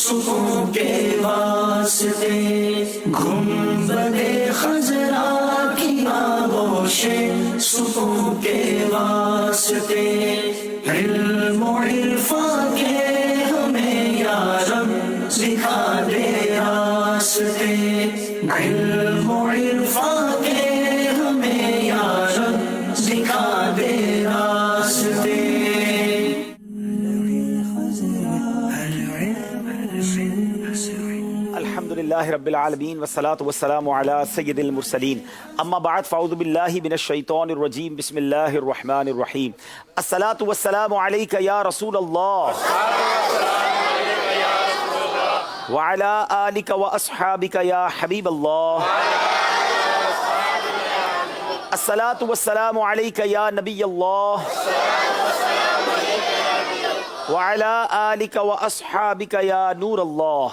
سکوں کے واسطے گنبدِ خضرا کی آغوشیں سکوں کے واسطے علم و عرفان کے ہمیں یا رب دکھا دے راستے علم و عرفان کے ہمیں یا رب دکھا دے راستے الحمدللہ رب العالمین والصلاة والسلام علی سید المرسلین اما بعد فاعوذ باللہ من الشیطان الرجیم بسم اللہ الرحمن الرحیم الصلاة والسلام علیک یا رسول اللہ وعلی آلک و اصحابک یا حبیب اللہ الصلاة والسلام علیک یا نبی اللہ وعلی آلک و اصحابک یا نور اللہ۔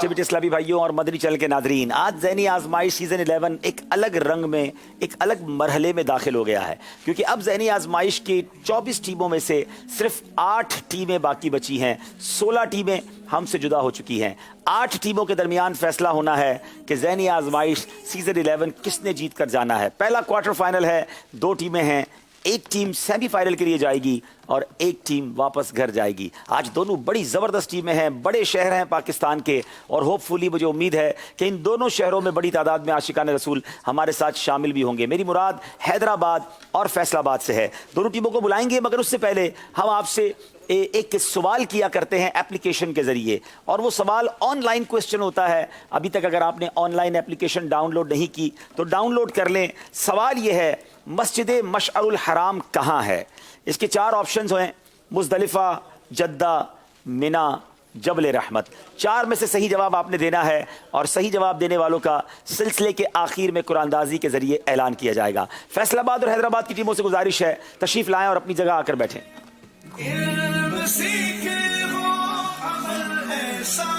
بیٹے اسلامی بھائیوں اور مدنی چینل کے ناظرین، آج ذہنی آزمائش سیزن 11 ایک الگ رنگ میں ایک الگ مرحلے میں داخل ہو گیا ہے، کیونکہ اب ذہنی آزمائش کی 24 ٹیموں میں سے صرف 8 ٹیمیں باقی بچی ہیں، 16 ٹیمیں ہم سے جدا ہو چکی ہیں۔ 8 ٹیموں کے درمیان فیصلہ ہونا ہے کہ ذہنی آزمائش سیزن 11 کس نے جیت کر جانا ہے۔ پہلا کوارٹر فائنل ہے، 2 ٹیمیں ہیں، ایک ٹیم سیمی فائنل کے لیے جائے گی اور ایک ٹیم واپس گھر جائے گی۔ آج دونوں بڑی زبردست ٹیمیں ہیں، بڑے شہر ہیں پاکستان کے، اور ہوپ فلی مجھے امید ہے کہ ان دونوں شہروں میں بڑی تعداد میں عاشقان رسول ہمارے ساتھ شامل بھی ہوں گے۔ میری مراد حیدرآباد اور فیصل آباد سے ہے۔ دونوں ٹیموں کو بلائیں گے، مگر اس سے پہلے ہم آپ سے ایک سوال کیا کرتے ہیں اپلیکیشن کے ذریعے، اور وہ سوال آن لائن کوسچن ہوتا ہے۔ ابھی تک اگر آپ نے online application download نہیں کی تو ڈاؤن لوڈ کر لیں۔ سوال یہ ہے، مسجد مشعر الحرام کہاں ہے؟ اس کے 4 آپشنز ہیں: مزدلفہ، جدہ، منا، جبل رحمت۔ 4 میں سے صحیح جواب آپ نے دینا ہے، اور صحیح جواب دینے والوں کا سلسلے کے آخر میں قرآن اندازی کے ذریعے اعلان کیا جائے گا۔ فیصل آباد اور حیدرآباد کی ٹیموں سے گزارش ہے تشریف لائیں اور اپنی جگہ آ کر بیٹھیں۔ علم سیکھے ہو عمل ایسا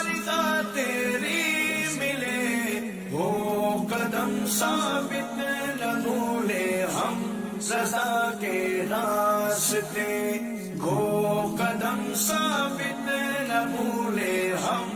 رضا تیری ملے، ہو قدم ثابت نہ بھولے ہم رضا کے راستے، ہو قدم ثابت نہ بھولے ہم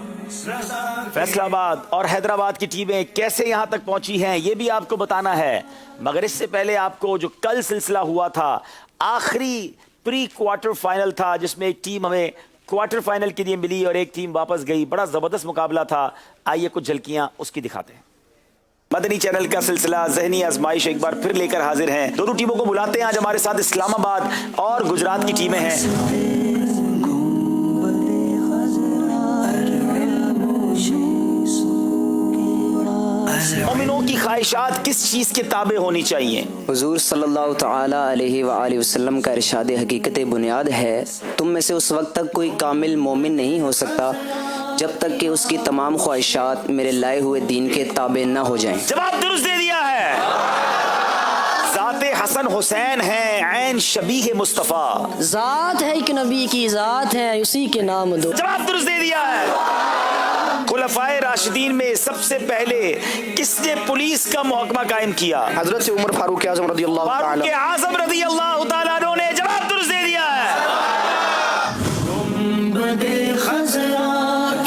رضا۔ فیصل آباد اور حیدرآباد کی ٹیمیں کیسے یہاں تک پہنچی ہیں یہ بھی آپ کو بتانا ہے، مگر اس سے پہلے آپ کو جو کل سلسلہ ہوا تھا، آخری پری کوارٹر فائنل تھا، جس میں ایک ٹیم ہمیں کوارٹر فائنل کے لیے ملی اور ایک ٹیم واپس گئی۔ بڑا زبردست مقابلہ تھا، آئیے کچھ جھلکیاں اس کی دکھاتے ہیں۔ مدنی چینل کا سلسلہ ذہنی آزمائش ایک بار پھر لے کر حاضر ہیں۔ دونوں ٹیموں کو بلاتے ہیں۔ آج ہمارے ساتھ اسلام آباد اور گجرات کی ٹیمیں ہیں۔ مومنوں کی خواہشات کس چیز کے تابع ہونی چاہیے؟ حضور صلی اللہ تعالی علیہ وآلہ وسلم کا ارشاد حقیقت بنیاد ہے، تم میں سے اس وقت تک کوئی کامل مومن نہیں ہو سکتا جب تک کہ اس کی تمام خواہشات میرے لائے ہوئے دین کے تابع نہ ہو جائیں۔ جواب درست دے دیا ہے۔ ذات حسن حسین ہے، عین شبیہ مصطفیٰ، ذات ہے ایک نبی کی ذات ہے، اسی کے نام دو۔ جواب درست دے دیا ہے۔ خلفائے راشدین میں سب سے پہلے کس نے پولیس کا محکمہ قائم کیا؟ حضرت عمر فاروق اعظم رضی اللہ تعالی فاروق اعظم رضی اللہ تعالیٰ عنہ نے جواب درست دے دیا ہے۔ گنبدِ خضرا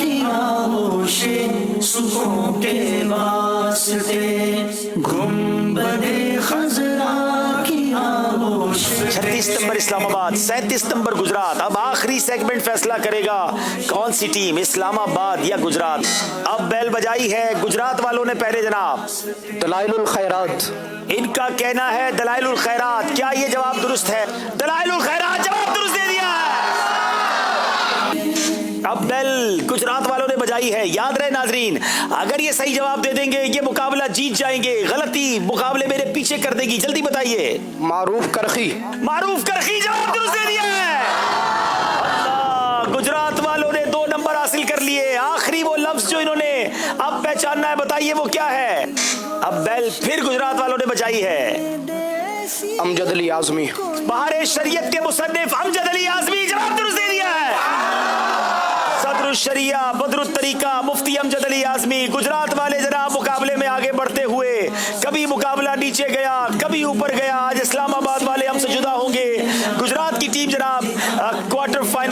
کی آغوشیں سکوں کے واسطے گنبدِ خضرا کی آغوشیں۔ 36 نمبر اسلام آباد، 37 نمبر گجرات۔ اب آخری سیگمنٹ فیصلہ کرے گا کون سی ٹیم، اسلام آباد یا گجرات۔ اب بیل بجائی ہے گجرات والوں نے پہلے جناب۔ دلائل الخیرات، ان کا کہنا ہے دلائل الخیرات۔ کیا یہ جواب درست ہے؟ دلائل الخیرات جواب درست دے دیا ہے۔ اب بیل گجرات والوں نے بجائی ہے۔ یاد رہے ناظرین، اگر یہ صحیح جواب دے دیں گے یہ مقابلہ جیت جائیں گے، غلطی مقابلے میرے پیچھے کر دے گی۔ جلدی بتائیے۔ معروف کرخی، معروف کرخی جواب درست دے دیا ہے۔ اللہ، گجرات والوں نے 2 نمبر حاصل کر لیے۔ آخری وہ لفظ جو انہوں نے اب پہچاننا ہے، بتائیے وہ کیا ہے۔ اب بیل پھر گجرات والوں نے بجائی ہے۔ امجد علی اعظمی، بہار شریعت کے مصنف امجد علی اعظمی جواب درست دے دیا ہے۔ صدر الشریعہ بدر الطریقہ مفتی امجد علی اعظمی، گجرات والے جناب مقابلے میں آگے بڑھتے ہوئے، کبھی مقابلہ نیچے گیا کبھی اوپر گیا۔ آج اسلام آباد والے ہم سے جدا ہوں گے۔ گجرات کی ٹیم جناب کوارٹر فائنل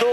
2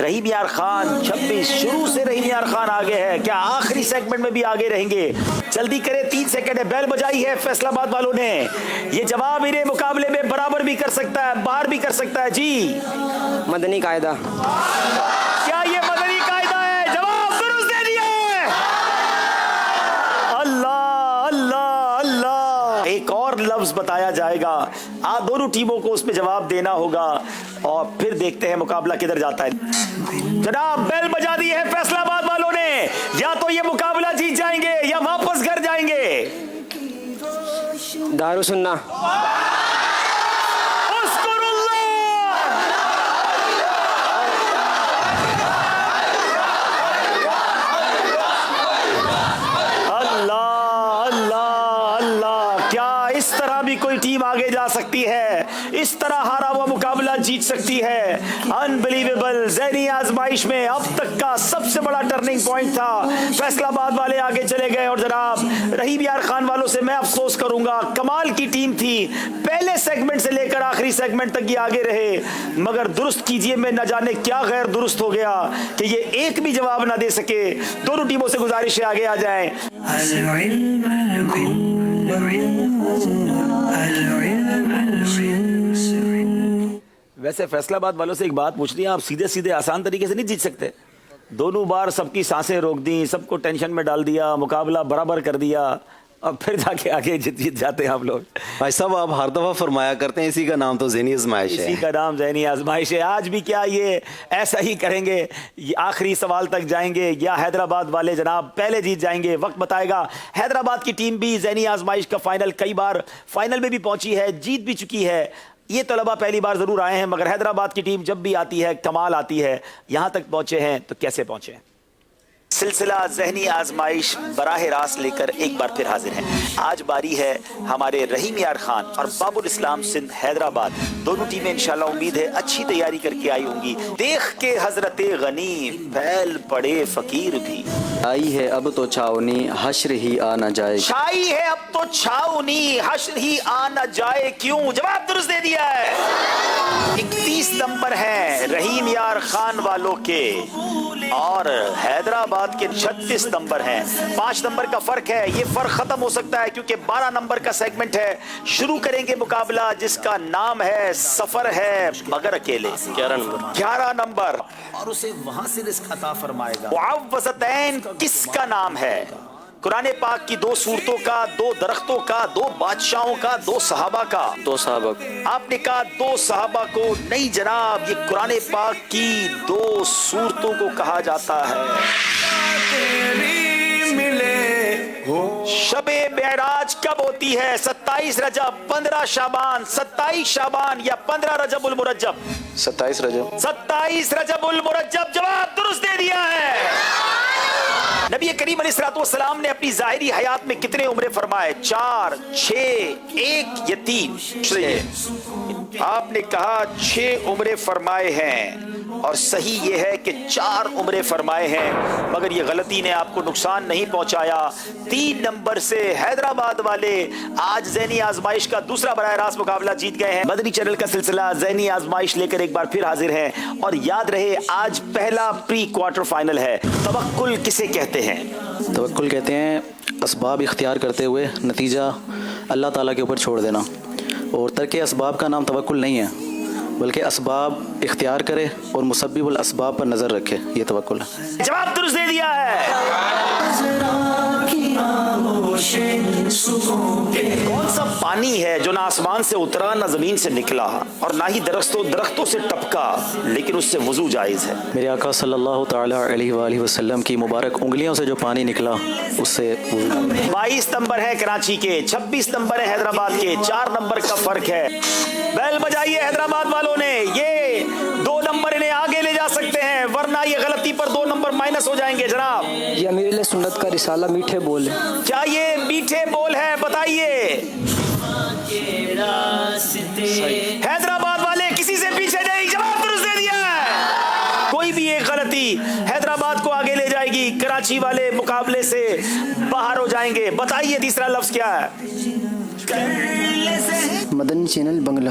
رحیم یار خان 26 شروع سے رحیم یار خان آگے ہے, کیا آخری سیگمنٹ میں بھی آگے رہیں گے؟ جلدی کریں, 3 سیکنڈ ہے. بیل بجائی ہے فیصلہ آباد والوں نے. یہ جواب انہیں مقابلے میں برابر بھی کر سکتا ہے, باہر بھی کر سکتا ہے. جی مدنی قاعدہ. کیا یہ مدنی قاعدہ ہے؟ جواب درست دے دیا ہے. اللہ اللہ اللہ. ایک اور لفظ بتایا جائے گا, آپ دونوں ٹیموں کو اس پہ جواب دینا ہوگا اور پھر دیکھتے ہیں مقابلہ کدھر جاتا ہے. جناب بیل بجا دی ہے فیصلہ آباد والوں نے, یا تو یہ مقابلہ جیت جائیں گے یا واپس گھر جائیں گے. دارالسنہ. کوئی ٹیم آگے جا سکتی ہے؟ اس طرح ہارا ہوا مقابلہ جیت سکتی ہے. انبلیویبل. ذہنی آزمائش میں اب تک کا سب سے بڑا ٹرننگ پوائنٹ تھا. فیصلہ آباد والے آگے چلے گئے اور جناب رحیم یار خان والوں سے میں افسوس کروں گا, کمال کی ٹیم تھی, پہلے سیگمنٹ سے لے کر آخری سیگمنٹ تک یہ آگے رہے, مگر درست کیجئے میں نہ جانے کیا غیر درست ہو گیا کہ یہ ایک بھی جواب نہ دے سکے. دونوں ٹیموں سے گزارش ہے آگے آ جائیں. ویسے فیصلہ آباد والوں سے ایک بات پوچھنی ہے, آپ سیدھے سیدھے آسان طریقے سے نہیں جیت سکتے. دونوں بار سب کی سانسیں روک دیں, سب کو ٹینشن میں ڈال دیا, مقابلہ برابر کر دیا, اور پھر جا کے آگے جیت جاتے ہیں آپ لوگ. بھائی صاحب آپ ہر دفعہ فرمایا کرتے ہیں اسی کا نام تو ذہنی آزمائش ہے. اسی کا نام ذہنی آزمائش ہے. آج بھی کیا یہ ایسا ہی کریں گے؟ آخری سوال تک جائیں گے یا حیدرآباد والے جناب پہلے جیت جائیں گے؟ وقت بتائے گا. حیدرآباد کی ٹیم بھی ذہنی آزمائش کا فائنل کئی بار فائنل میں بھی پہنچی ہے, جیت بھی چکی ہے. یہ طلبہ پہلی بار ضرور آئے ہیں, مگر حیدرآباد کی ٹیم جب بھی آتی ہے کمال آتی ہے. یہاں تک پہنچے ہیں تو کیسے پہنچے ہیں؟ سلسلہ ذہنی آزمائش براہ راست لے کر ایک بار پھر حاضر ہیں. آج باری ہے ہمارے رحیم یار خان اور باب الاسلام سندھ حیدرآباد. دونوں ٹیمیں انشاءاللہ امید ہے اچھی تیاری کر کے آئی ہوں گی. دیکھ کے حضرت غنی پھیل پڑے فقیر بھی. آئی ہے اب تو چھاؤنی حشر ہی آ نہ جائے. چھائی ہے اب تو چھاؤنی حشر ہی آ نہ جائے کیوں؟ جواب درست دے دیا ہے. 31 نمبر ہیں رحیم یار خان والوں کے اور حیدرآباد کے 36 نمبر ہیں. 5 نمبر کا فرق ہے. یہ فرق ختم ہو سکتا ہے کیونکہ 12 نمبر کا سیگمنٹ ہے. شروع کریں گے مقابلہ جس کا نام ہے سفر ہے مگر اکیلے. 11 نمبر اور اسے وہاں سے رزق عطا فرمائے گا. معوذتین کس کا نام ہے؟ قرآن پاک کی 2 صورتوں کا, 2 درختوں کا, 2 بادشاہوں کا, 2 صحابہ کا. 2 صحابہ. آپ نے کہا 2 صحابہ کو نہیں جناب, یہ قرآن پاک کی 2 صورتوں کو کہا جاتا ہے. شب معراج کب ہوتی ہے؟ 27 رجب, 15 شعبان, 27 شعبان یا 15 رجب المرجب؟ 27 رجب. 27 رجب المرجب. جواب درست دے دیا ہے. نبی کریم علیہ الصلوۃ والسلام نے اپنی ظاہری حیات میں کتنے عمرے فرمائے؟ 4, 6, 1 یا 3؟ آپ نے کہا 6 عمرے فرمائے ہیں اور صحیح یہ ہے کہ 4 عمرے فرمائے ہیں, مگر یہ غلطی نے آپ کو نقصان نہیں پہنچایا. 3 نمبر سے حیدرآباد والے آج ذہنی آزمائش کا دوسرا براہ راست مقابلہ جیت گئے ہیں. مدنی چینل کا سلسلہ ذہنی آزمائش لے کر ایک بار پھر حاضر ہیں, اور یاد رہے آج پہلا پری کوارٹر فائنل ہے. توکل کسے کہتے ہیں؟ توکل کہتے ہیں اسباب اختیار کرتے ہوئے نتیجہ اللہ تعالیٰ کے اوپر چھوڑ دینا, اور ترک اسباب کا نام توکل نہیں ہے بلکہ اسباب اختیار کرے اور مسبب الاسباب پر نظر رکھے, یہ توکل ہے. جواب درست دے دیا ہے. کون سا پانی ہے جو نہ آسمان سے اترا نہ زمین سے نکلا اور نہ ہی درختوں سے ٹپکا لیکن اس سے وضو جائز ہے؟ میرے آقا صلی اللہ تعالیٰ علیہ وآلہ وسلم کی مبارک انگلیوں سے جو پانی نکلا اس سے وضو. 22 نمبر ہے کراچی کے, 26 نمبر ہے حیدرآباد کے, 4 نمبر کا فرق ہے. بیل بجائیے حیدرآباد والوں نے. یہ 2 نمبر انہیں آگے لے جا سکتے ہیں ورنہ یہ غلطی پر 2 نمبر مائنس ہو جائیں گے. جناب یہ امیر علیہ سنت کا رسالہ میٹھے بول ہے. کیا یہ میٹھے بول ہے؟ بتائیے. حیدرآباد والے کسی سے پیچھے نہیں, جواب درست دے دیا ہے. کوئی بھی ایک غلطی حیدرآباد کو آگے لے جائے گی, کراچی والے مقابلے سے باہر ہو جائیں گے. بتائیے تیسرا لفظ کیا ہے؟ مدنی چینل بنگلہ.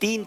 3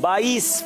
22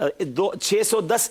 610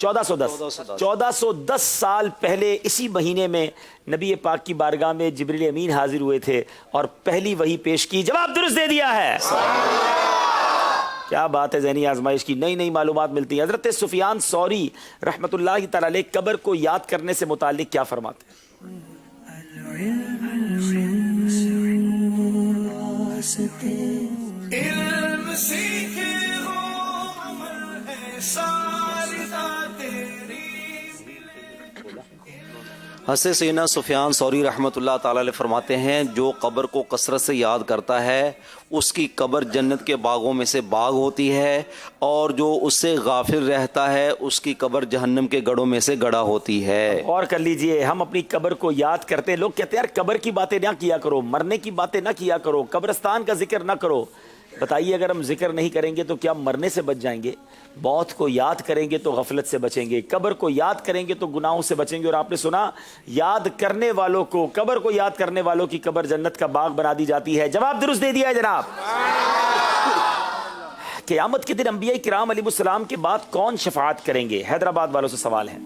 1410 سال پہلے اسی مہینے میں نبی پاک کی بارگاہ میں جبریل امین حاضر ہوئے تھے اور پہلی وحی پیش کی. جواب درست دے دیا ہے. کیا بات ہے, ذہنی آزمائش کی نئی نئی معلومات ملتی ہیں. حضرت سفیان ثوری رحمۃ اللہ تعالی علیہ قبر کو یاد کرنے سے متعلق کیا فرماتے ہیں؟ علم سیکھے ہو عمل ہے ساری تیری. حضرت سیدنا سفیان ثوری رحمۃ اللہ تعالی علیہ فرماتے ہیں جو قبر کو کثرت سے یاد کرتا ہے اس کی قبر جنت کے باغوں میں سے باغ ہوتی ہے, اور جو اس سے غافل رہتا ہے اس کی قبر جہنم کے گڑھوں میں سے گڑھا ہوتی ہے. اور کر لیجئے, ہم اپنی قبر کو یاد کرتے ہیں. لوگ کہتے ہیں یار قبر کی باتیں نہ کیا کرو, مرنے کی باتیں نہ کیا کرو, قبرستان کا ذکر نہ کرو. بتائیے اگر ہم ذکر نہیں کریں گے تو کیا مرنے سے بچ جائیں گے؟ موت کو یاد کریں گے تو غفلت سے بچیں گے, قبر کو یاد کریں گے تو گناہوں سے بچیں گے. اور آپ نے سنا یاد کرنے والوں کو, قبر کو یاد کرنے والوں کی قبر جنت کا باغ بنا دی جاتی ہے. جواب درست دے دیا ہے جناب. قیامت کے دن انبیاء کرام علیہ السلام کے بعد کون شفاعت کریں گے؟ حیدرآباد والوں سے سوال ہے.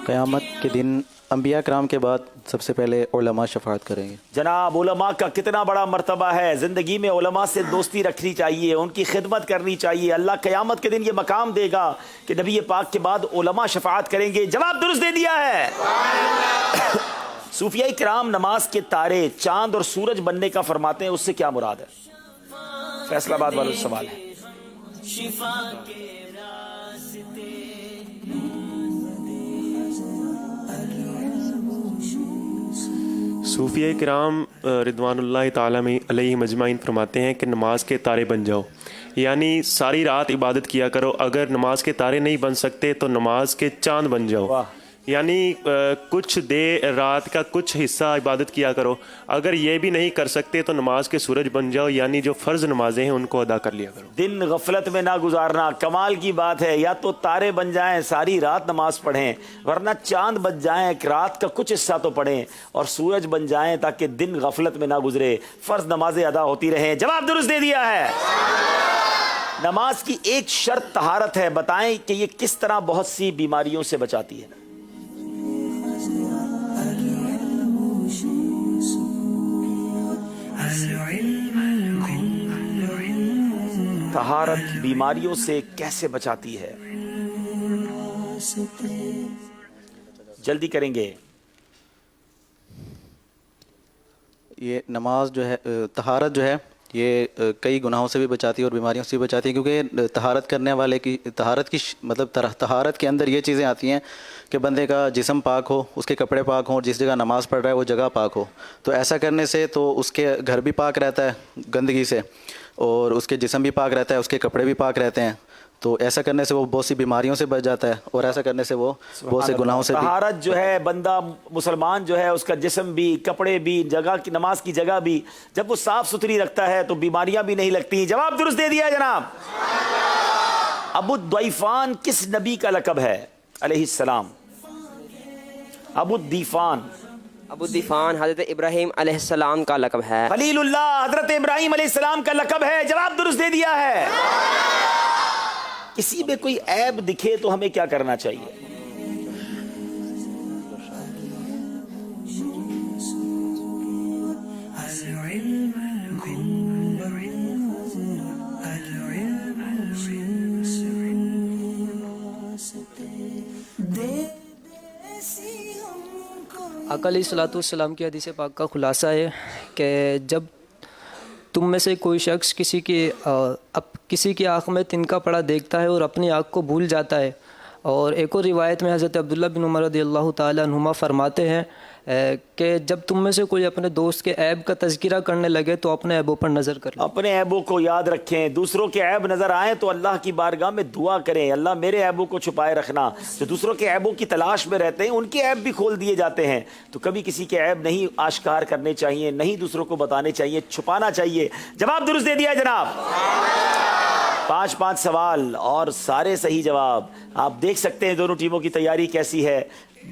قیامت کے دن انبیاء کرام کے بعد سب سے پہلے علماء شفاعت کریں گے. جناب علماء کا کتنا بڑا مرتبہ ہے, زندگی میں علماء سے دوستی رکھنی چاہیے, ان کی خدمت کرنی چاہیے. اللہ قیامت کے دن یہ مقام دے گا کہ نبی پاک کے بعد علماء شفاعت کریں گے. جواب درست دے دیا ہے. صوفیاء کرام نماز کے تارے, چاند اور سورج بننے کا فرماتے ہیں, اس سے کیا مراد ہے؟ فیصل آباد والوں سے سوال ہے. شفا کے راستے صوفیہ کرام رضوان اللہ تعالی علیہ مجمعین فرماتے ہیں کہ نماز کے تارے بن جاؤ, یعنی ساری رات عبادت کیا کرو. اگر نماز کے تارے نہیں بن سکتے تو نماز کے چاند بن جاؤ, یعنی کچھ دیر رات کا کچھ حصہ عبادت کیا کرو. اگر یہ بھی نہیں کر سکتے تو نماز کے سورج بن جاؤ, یعنی جو فرض نمازیں ہیں ان کو ادا کر لیا کرو. دن غفلت میں نہ گزارنا, کمال کی بات ہے. یا تو تارے بن جائیں ساری رات نماز پڑھیں, ورنہ چاند بن جائیں ایک رات کا کچھ حصہ تو پڑھیں, اور سورج بن جائیں تاکہ دن غفلت میں نہ گزرے, فرض نمازیں ادا ہوتی رہیں. جواب درست دے دیا ہے. نماز کی ایک شرط طہارت ہے, بتائیں کہ یہ کس طرح بہت سی بیماریوں سے بچاتی ہے؟ طہارت بیماریوں سے کیسے بچاتی ہے؟ جلدی کریں گے. یہ نماز جو ہے, طہارت جو ہے یہ کئی گناہوں سے بھی بچاتی ہے اور بیماریوں سے بھی بچاتی ہے, کیونکہ طہارت کرنے والے کی مطلب طہارت کے اندر یہ چیزیں آتی ہیں کہ بندے کا جسم پاک ہو, اس کے کپڑے پاک ہوں, اور جس جگہ نماز پڑھ رہا ہے وہ جگہ پاک ہو. تو ایسا کرنے سے تو اس کے گھر بھی پاک رہتا ہے گندگی سے, اور اس کے جسم بھی پاک رہتا ہے, اس کے کپڑے بھی پاک رہتے ہیں. تو ایسا کرنے سے وہ بہت سی بیماریوں سے بچ جاتا ہے, اور ایسا کرنے سے وہ بہت سے گناہوں سے. طہارت جو ہے, بندہ مسلمان جو ہے اس کا جسم بھی, کپڑے بھی, جگہ کی نماز کی جگہ بھی جب وہ صاف ستھری رکھتا ہے تو بیماریاں بھی نہیں لگتی. جواب درست دے دیا جناب. ابو الضیفان کس نبی کا لقب ہے علیہ السلام؟ ابو الضیفان حضرت ابراہیم علیہ السلام کا لقب ہے. خلیل اللہ حضرت ابراہیم علیہ السلام کا لقب ہے. جواب درست دے دیا ہے. کسی میں کوئی عیب دکھے تو ہمیں کیا کرنا چاہیے؟ آقا علیہ الصلوۃ والسلام کی حدیث پاک کا خلاصہ ہے کہ جب تم میں سے کوئی شخص کسی کی آنکھ میں تنکا پڑا دیکھتا ہے اور اپنی آنکھ کو بھول جاتا ہے. اور ایک اور روایت میں حضرت عبداللہ بن عمر رضی اللہ تعالیٰ عنہما فرماتے ہیں کہ جب تم میں سے کوئی اپنے دوست کے عیب کا تذکرہ کرنے لگے تو اپنے عیبوں پر نظر کر لیں. اپنے عیبوں کو یاد رکھیں. دوسروں کے عیب نظر آئیں تو اللہ کی بارگاہ میں دعا کریں, اللہ میرے عیبوں کو چھپائے رکھنا. جو دوسروں کے عیبوں کی تلاش میں رہتے ہیں ان کے عیب بھی کھول دیے جاتے ہیں, تو کبھی کسی کے عیب نہیں آشکار کرنے چاہیے, نہیں دوسروں کو بتانے چاہیے, چھپانا چاہیے. جواب درست دے دیا جناب. 5 سوال اور سارے صحیح جواب. آپ دیکھ سکتے ہیں دونوں ٹیموں کی تیاری کیسی ہے.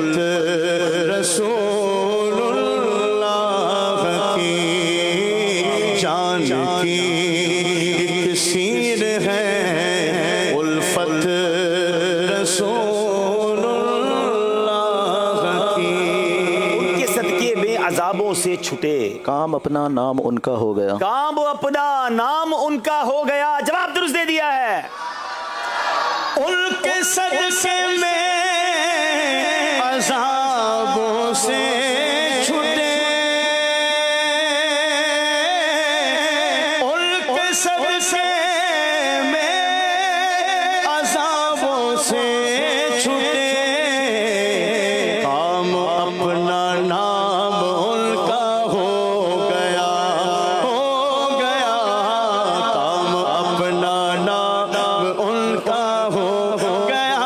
الفت رسول اللہ کی جان کی ایک سیر ہے الفت رسول اللہ کی ان کے صدقے میں عذابوں سے چھٹے، کام اپنا نام ان کا ہو گیا، کام اپنا نام ان کا ہو گیا. جواب درست دے دیا ہے. ان کے صدقے میں عذابوں سے چھٹے، ان کے صدقے میں عذابوں سے چھٹے، کام اپنا نام ان کا ہو گیا، کام اپنا نام ان کا ہو گیا.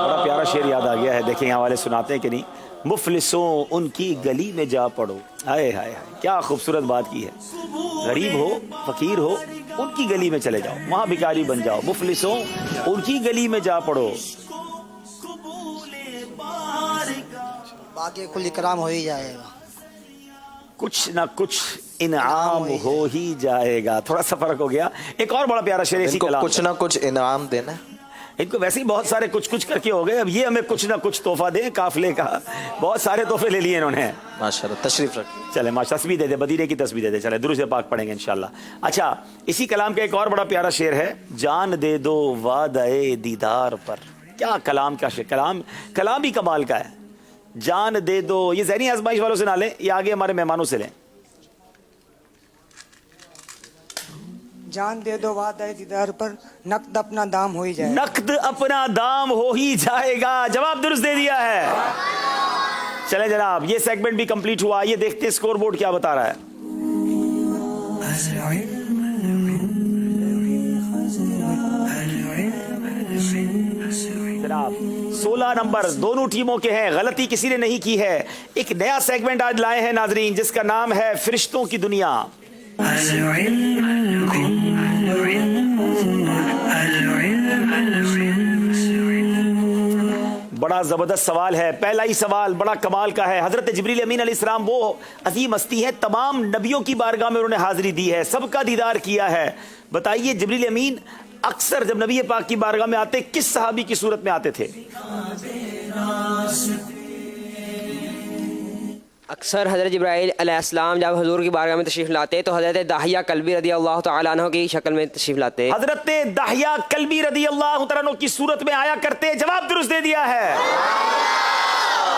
بڑا پیارا شعر یاد آ گیا ہے. دیکھیں یہاں والے سناتے ہیں کہ نہیں. مفلسوں ان کی گلی میں جا پڑو. ہائے ہائے ہائے کیا خوبصورت بات کی ہے. غریب ہو فقیر ہو ان کی گلی میں چلے جاؤ، وہاں بھکاری بن جاؤ. مفلسوں ان کی گلی میں جا پڑو. باقی کل اکرام ہو ہی جائے گا. کچھ نہ کچھ انعام ہو ہی جائے گا. تھوڑا سا فرق ہو گیا. ایک اور بڑا پیارا شعر ان اسی کو کلام کچھ نہ کچھ انعام دینا. ان کو ویسے ہی بہت سارے کچھ کچھ کر کے ہو گئے. اب یہ ہمیں کچھ نہ کچھ تحفہ دیں. قافلے کا بہت سارے تحفے لے لیے انہوں نے. ماشاءاللہ تشریف رکھیں. چلے ماشاء تسبیح دے دے، مدینے کی تسبیح دے دے. چلے درود پاک پڑھیں گے انشاءاللہ. اچھا اسی کلام کا ایک اور بڑا پیارا شعر ہے. جان دے دو وعدہ دیدار پر. کیا کلام کا شعر. کلام ہی کمال کا ہے. جان دے دو. یہ ذہنی آزمائش والوں سے نہ لیں، یہ آگے ہمارے مہمانوں سے لیں. جان دے دو وعدہ دیدار پر، نقد اپنا دام ہو ہی جائے. نقد اپنا دام ہو ہی جائے گا. جواب درست دے دیا ہے. چلیں جناب یہ سیگمنٹ بھی کمپلیٹ ہوا. یہ دیکھتے اسکور بورڈ کیا بتا رہا ہے. جناب 16 نمبر دونوں ٹیموں کے ہیں. غلطی کسی نے نہیں کی ہے. ایک نیا سیگمنٹ آج لائے ہیں ناظرین جس کا نام ہے فرشتوں کی دنیا. بڑا زبردست سوال ہے. پہلا ہی سوال بڑا کمال کا ہے. حضرت جبریل امین علیہ السلام وہ عظیم ہستی ہے، تمام نبیوں کی بارگاہ میں انہوں نے حاضری دی ہے، سب کا دیدار کیا ہے. بتائیے جبریل امین اکثر جب نبی پاک کی بارگاہ میں آتے کس صحابی کی صورت میں آتے تھے؟ اکثر حضرت جبرائیل علیہ السلام جب حضور کی بارگاہ میں تشریف لاتے تو حضرت داہیہ کلبی رضی اللہ تعالیٰ عنہ کی شکل میں تشریف لاتے. حضرت داہیہ کلبی رضی اللہ تعالیٰ عنہ کی صورت میں آیا کرتے. جواب درست دے دیا ہے.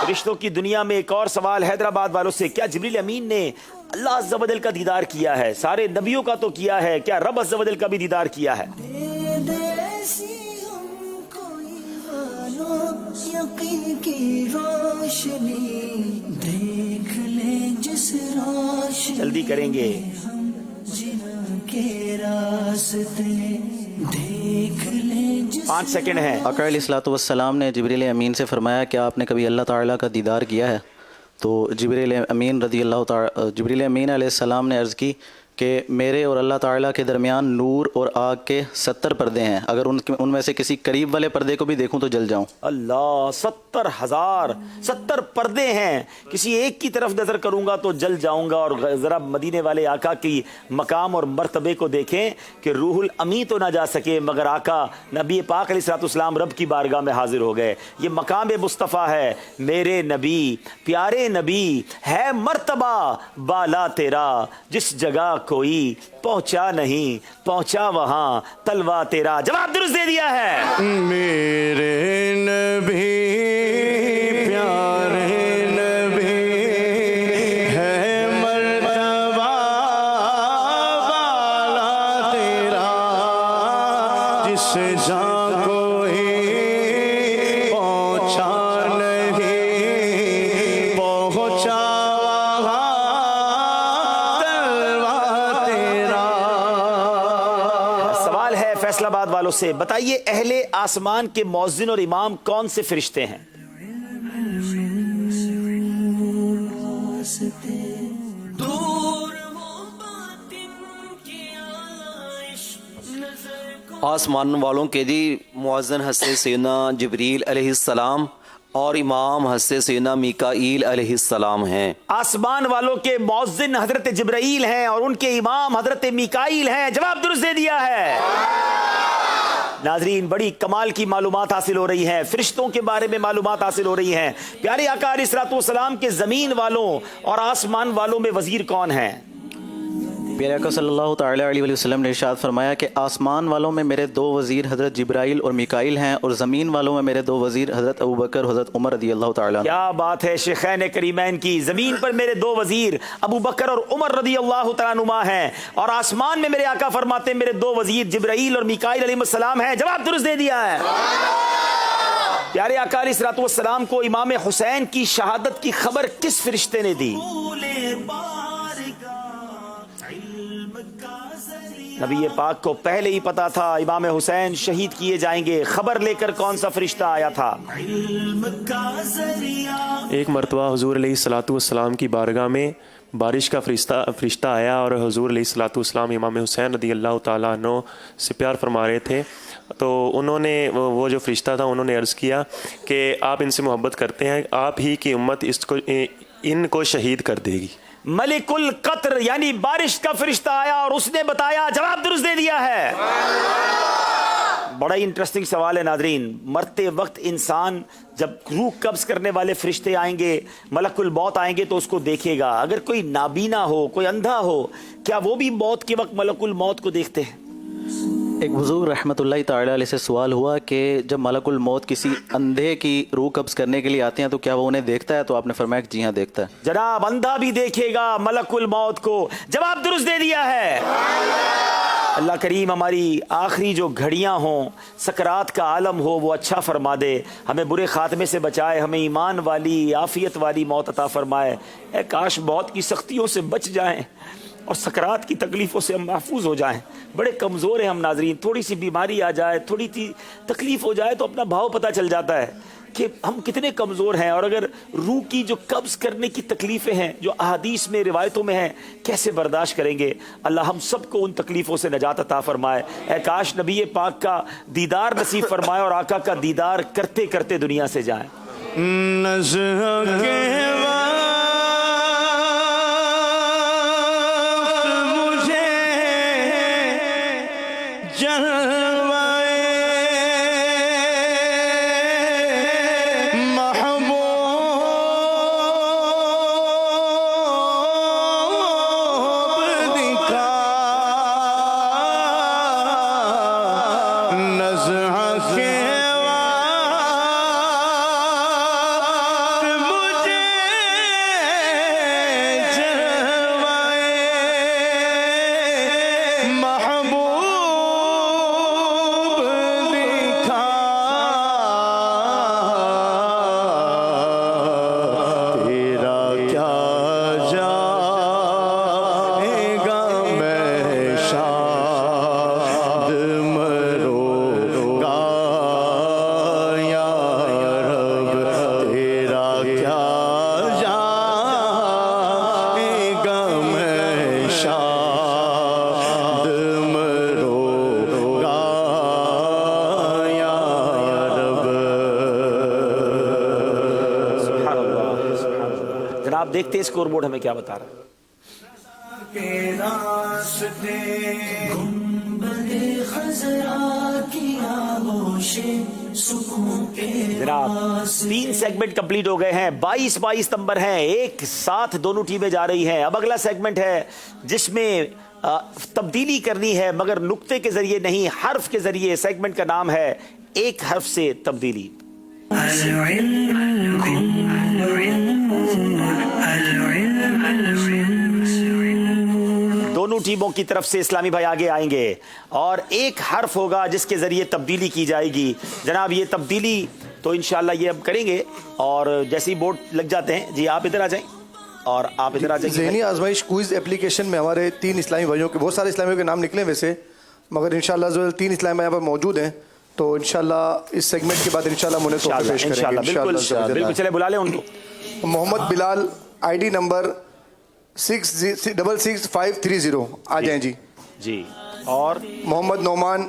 فرشتوں کی دنیا میں ایک اور سوال حیدرآباد والوں سے. کیا جبریل امین نے اللہ عز و جل کا دیدار کیا ہے؟ سارے نبیوں کا تو کیا ہے، کیا رب عز و جل کا بھی دیدار کیا ہے؟ جلدی کریں گے. 5 سیکنڈ ہیں. آقا علیہ الصلوۃ والسلام نے جبریل امین سے فرمایا کہ آپ نے کبھی اللہ تعالیٰ کا دیدار کیا ہے؟ تو جبریل امین علیہ السلام نے عرض کی کہ میرے اور اللہ تعالیٰ کے درمیان نور اور آگ کے 70 پردے ہیں، اگر ان میں سے کسی قریب والے پردے کو بھی دیکھوں تو جل جاؤں. اللہ 70,000 پردے ہیں، کسی ایک کی طرف نظر کروں گا تو جل جاؤں گا. اور ذرا مدینے والے آقا کی مقام اور مرتبے کو دیکھیں کہ روح الامین تو نہ جا سکے مگر آقا نبی پاک علیہ الصلوۃ والسلام رب کی بارگاہ میں حاضر ہو گئے. یہ مقام مصطفیٰ ہے. میرے نبی پیارے نبی ہے مرتبہ بالا تیرا، جس جگہ کوئی پہنچا نہیں پہنچا وہاں تلوا تیرا. جواب درست دے دیا ہے. میرے نبی پیارے نبی ہے مرتبہ بالا تیرا، جس جہاں کوئی پہنچا نہیں پہنچا فیصلہ آباد والوں سے. بتائیے اہل آسمان کے مؤذن اور امام کون سے فرشتے ہیں؟ آسمان والوں کے جی مؤذن حضرت سیدنا جبریل علیہ السلام اور امام حضرت سیدنا میکائیل علیہ السلام ہیں. آسمان والوں کے مؤذن حضرت جبرائیل ہیں اور ان کے امام حضرت میکائیل ہیں. جواب درست دے دیا ہے. ناظرین بڑی کمال کی معلومات حاصل ہو رہی ہیں، فرشتوں کے بارے میں معلومات حاصل ہو رہی ہیں. پیارے آقا علیہ الصلوۃ والسلام کے زمین والوں اور آسمان والوں میں وزیر کون ہیں؟ پیارے آقا صلی اللہ تعالی علیہ وسلم نے ارشاد فرمایا کہ آسمان والوں میں میرے دو وزیر حضرت جبرائیل اور میکائیل ہیں، اور زمین والوں میں میرے دو وزیر حضرت ابوبکر حضرت عمر رضی اللہ تعالی عنہ. کیا بات ہے شیخین کریمین کی. زمین پر میرے دو وزیر ابو بکر اور عمر رضی اللہ تعالیٰ عنہما ہیں، اور آسمان میں میرے آقا فرماتے ہیں میرے دو وزیر جبرائیل اور میکائیل علیہ السلام ہیں. جواب درست دے دیا ہے. پیارے آقا علیہ الصلوۃ والسلام کو امام حسین کی شہادت کی خبر کس فرشتے نے دی؟ نبی پاک کو پہلے ہی پتا تھا امام حسین شہید کیے جائیں گے. خبر لے کر کون سا فرشتہ آیا تھا؟ ایک مرتبہ حضور علیہ الصلوۃ والسلام کی بارگاہ میں بارش کا فرشتہ آیا، اور حضور علیہ الصلوۃ والسلام امام حسین رضی اللہ تعالیٰ عنہ سے پیار فرما رہے تھے. تو انہوں نے وہ جو فرشتہ تھا انہوں نے عرض کیا کہ آپ ان سے محبت کرتے ہیں، آپ ہی کی امت ان کو شہید کر دے گی. ملک القطر یعنی بارش کا فرشتہ آیا اور اس نے بتایا. جواب درست دے دیا ہے. بڑا ہی انٹرسٹنگ سوال ہے ناظرین. مرتے وقت انسان جب روح قبض کرنے والے فرشتے آئیں گے، ملک الموت آئیں گے تو اس کو دیکھے گا. اگر کوئی نابینا ہو، کوئی اندھا ہو، کیا وہ بھی موت کے وقت ملک الموت کو دیکھتے ہیں؟ ایک حضور رحمۃ اللہ تعالی علیہ سے سوال ہوا کہ جب ملک الموت کسی اندھے کی روح قبض کرنے کے لیے آتے ہیں تو کیا وہ انہیں دیکھتا ہے؟ تو آپ نے فرمایا کہ جی ہاں دیکھتا ہے. جناب اندھا بھی دیکھے گا ملک الموت کو. جواب درست دے دیا ہے. اللہ کریم ہماری آخری جو گھڑیاں ہوں، سکرات کا عالم ہو، وہ اچھا فرما دے. ہمیں برے خاتمے سے بچائے، ہمیں ایمان والی عافیت والی موت عطا فرمائے. اے کاش موت کی سختیوں سے بچ جائیں اور سکرات کی تکلیفوں سے ہم محفوظ ہو جائیں. بڑے کمزور ہیں ہم ناظرین. تھوڑی سی بیماری آ جائے، تھوڑی سی تکلیف ہو جائے تو اپنا بھاؤ پتہ چل جاتا ہے کہ ہم کتنے کمزور ہیں. اور اگر روح کی جو قبض کرنے کی تکلیفیں ہیں جو احادیث میں روایتوں میں ہیں، کیسے برداشت کریں گے؟ اللہ ہم سب کو ان تکلیفوں سے نجات عطا فرمائے. اے کاش نبی پاک کا دیدار نصیب فرمائے اور آقا کا دیدار کرتے کرتے دنیا سے جائیں. آپ دیکھتے اسکور بورڈ ہمیں کیا بتا رہا جناب 3 سیگمنٹ کمپلیٹ ہو گئے ہیں. 22 نمبر ہیں. ایک ساتھ دونوں ٹیمیں جا رہی ہیں. اب اگلا سیگمنٹ ہے جس میں تبدیلی کرنی ہے مگر نقطے کے ذریعے نہیں، حرف کے ذریعے. سیگمنٹ کا نام ہے ایک حرف سے تبدیلی. دونوں ٹیموں کی طرف سے اسلامی بھائی آگے آئیں گے اور ایک حرف ہوگا جس کے ذریعے تبدیلی کی جائے گی. جناب یہ تبدیلی تو انشاءاللہ یہ اب کریں گے، اور جیسے ہی بورڈ لگ جاتے ہیں جی آپ ادھر آ جائیں اور آپ ادھر آ جائیں. ذہنی آزمائش کوئز اپلیکیشن میں ہمارے 3 اسلامی بھائیوں کے، بہت سارے اسلامیوں کے نام نکلے ویسے، مگر انشاءاللہ 3 اسلامی بھائی یہاں پر موجود ہیں، تو انشاءاللہ اس سیگمنٹ کے بعد انشاءاللہ ہم انہیں تحفے پیش کریں گے. بالکل چلے بلا لیں ان کو. محمد بلال آئی ڈی نمبر 66530 آ جائیں جی. جی. اور محمد نعمان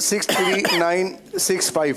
63965।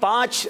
5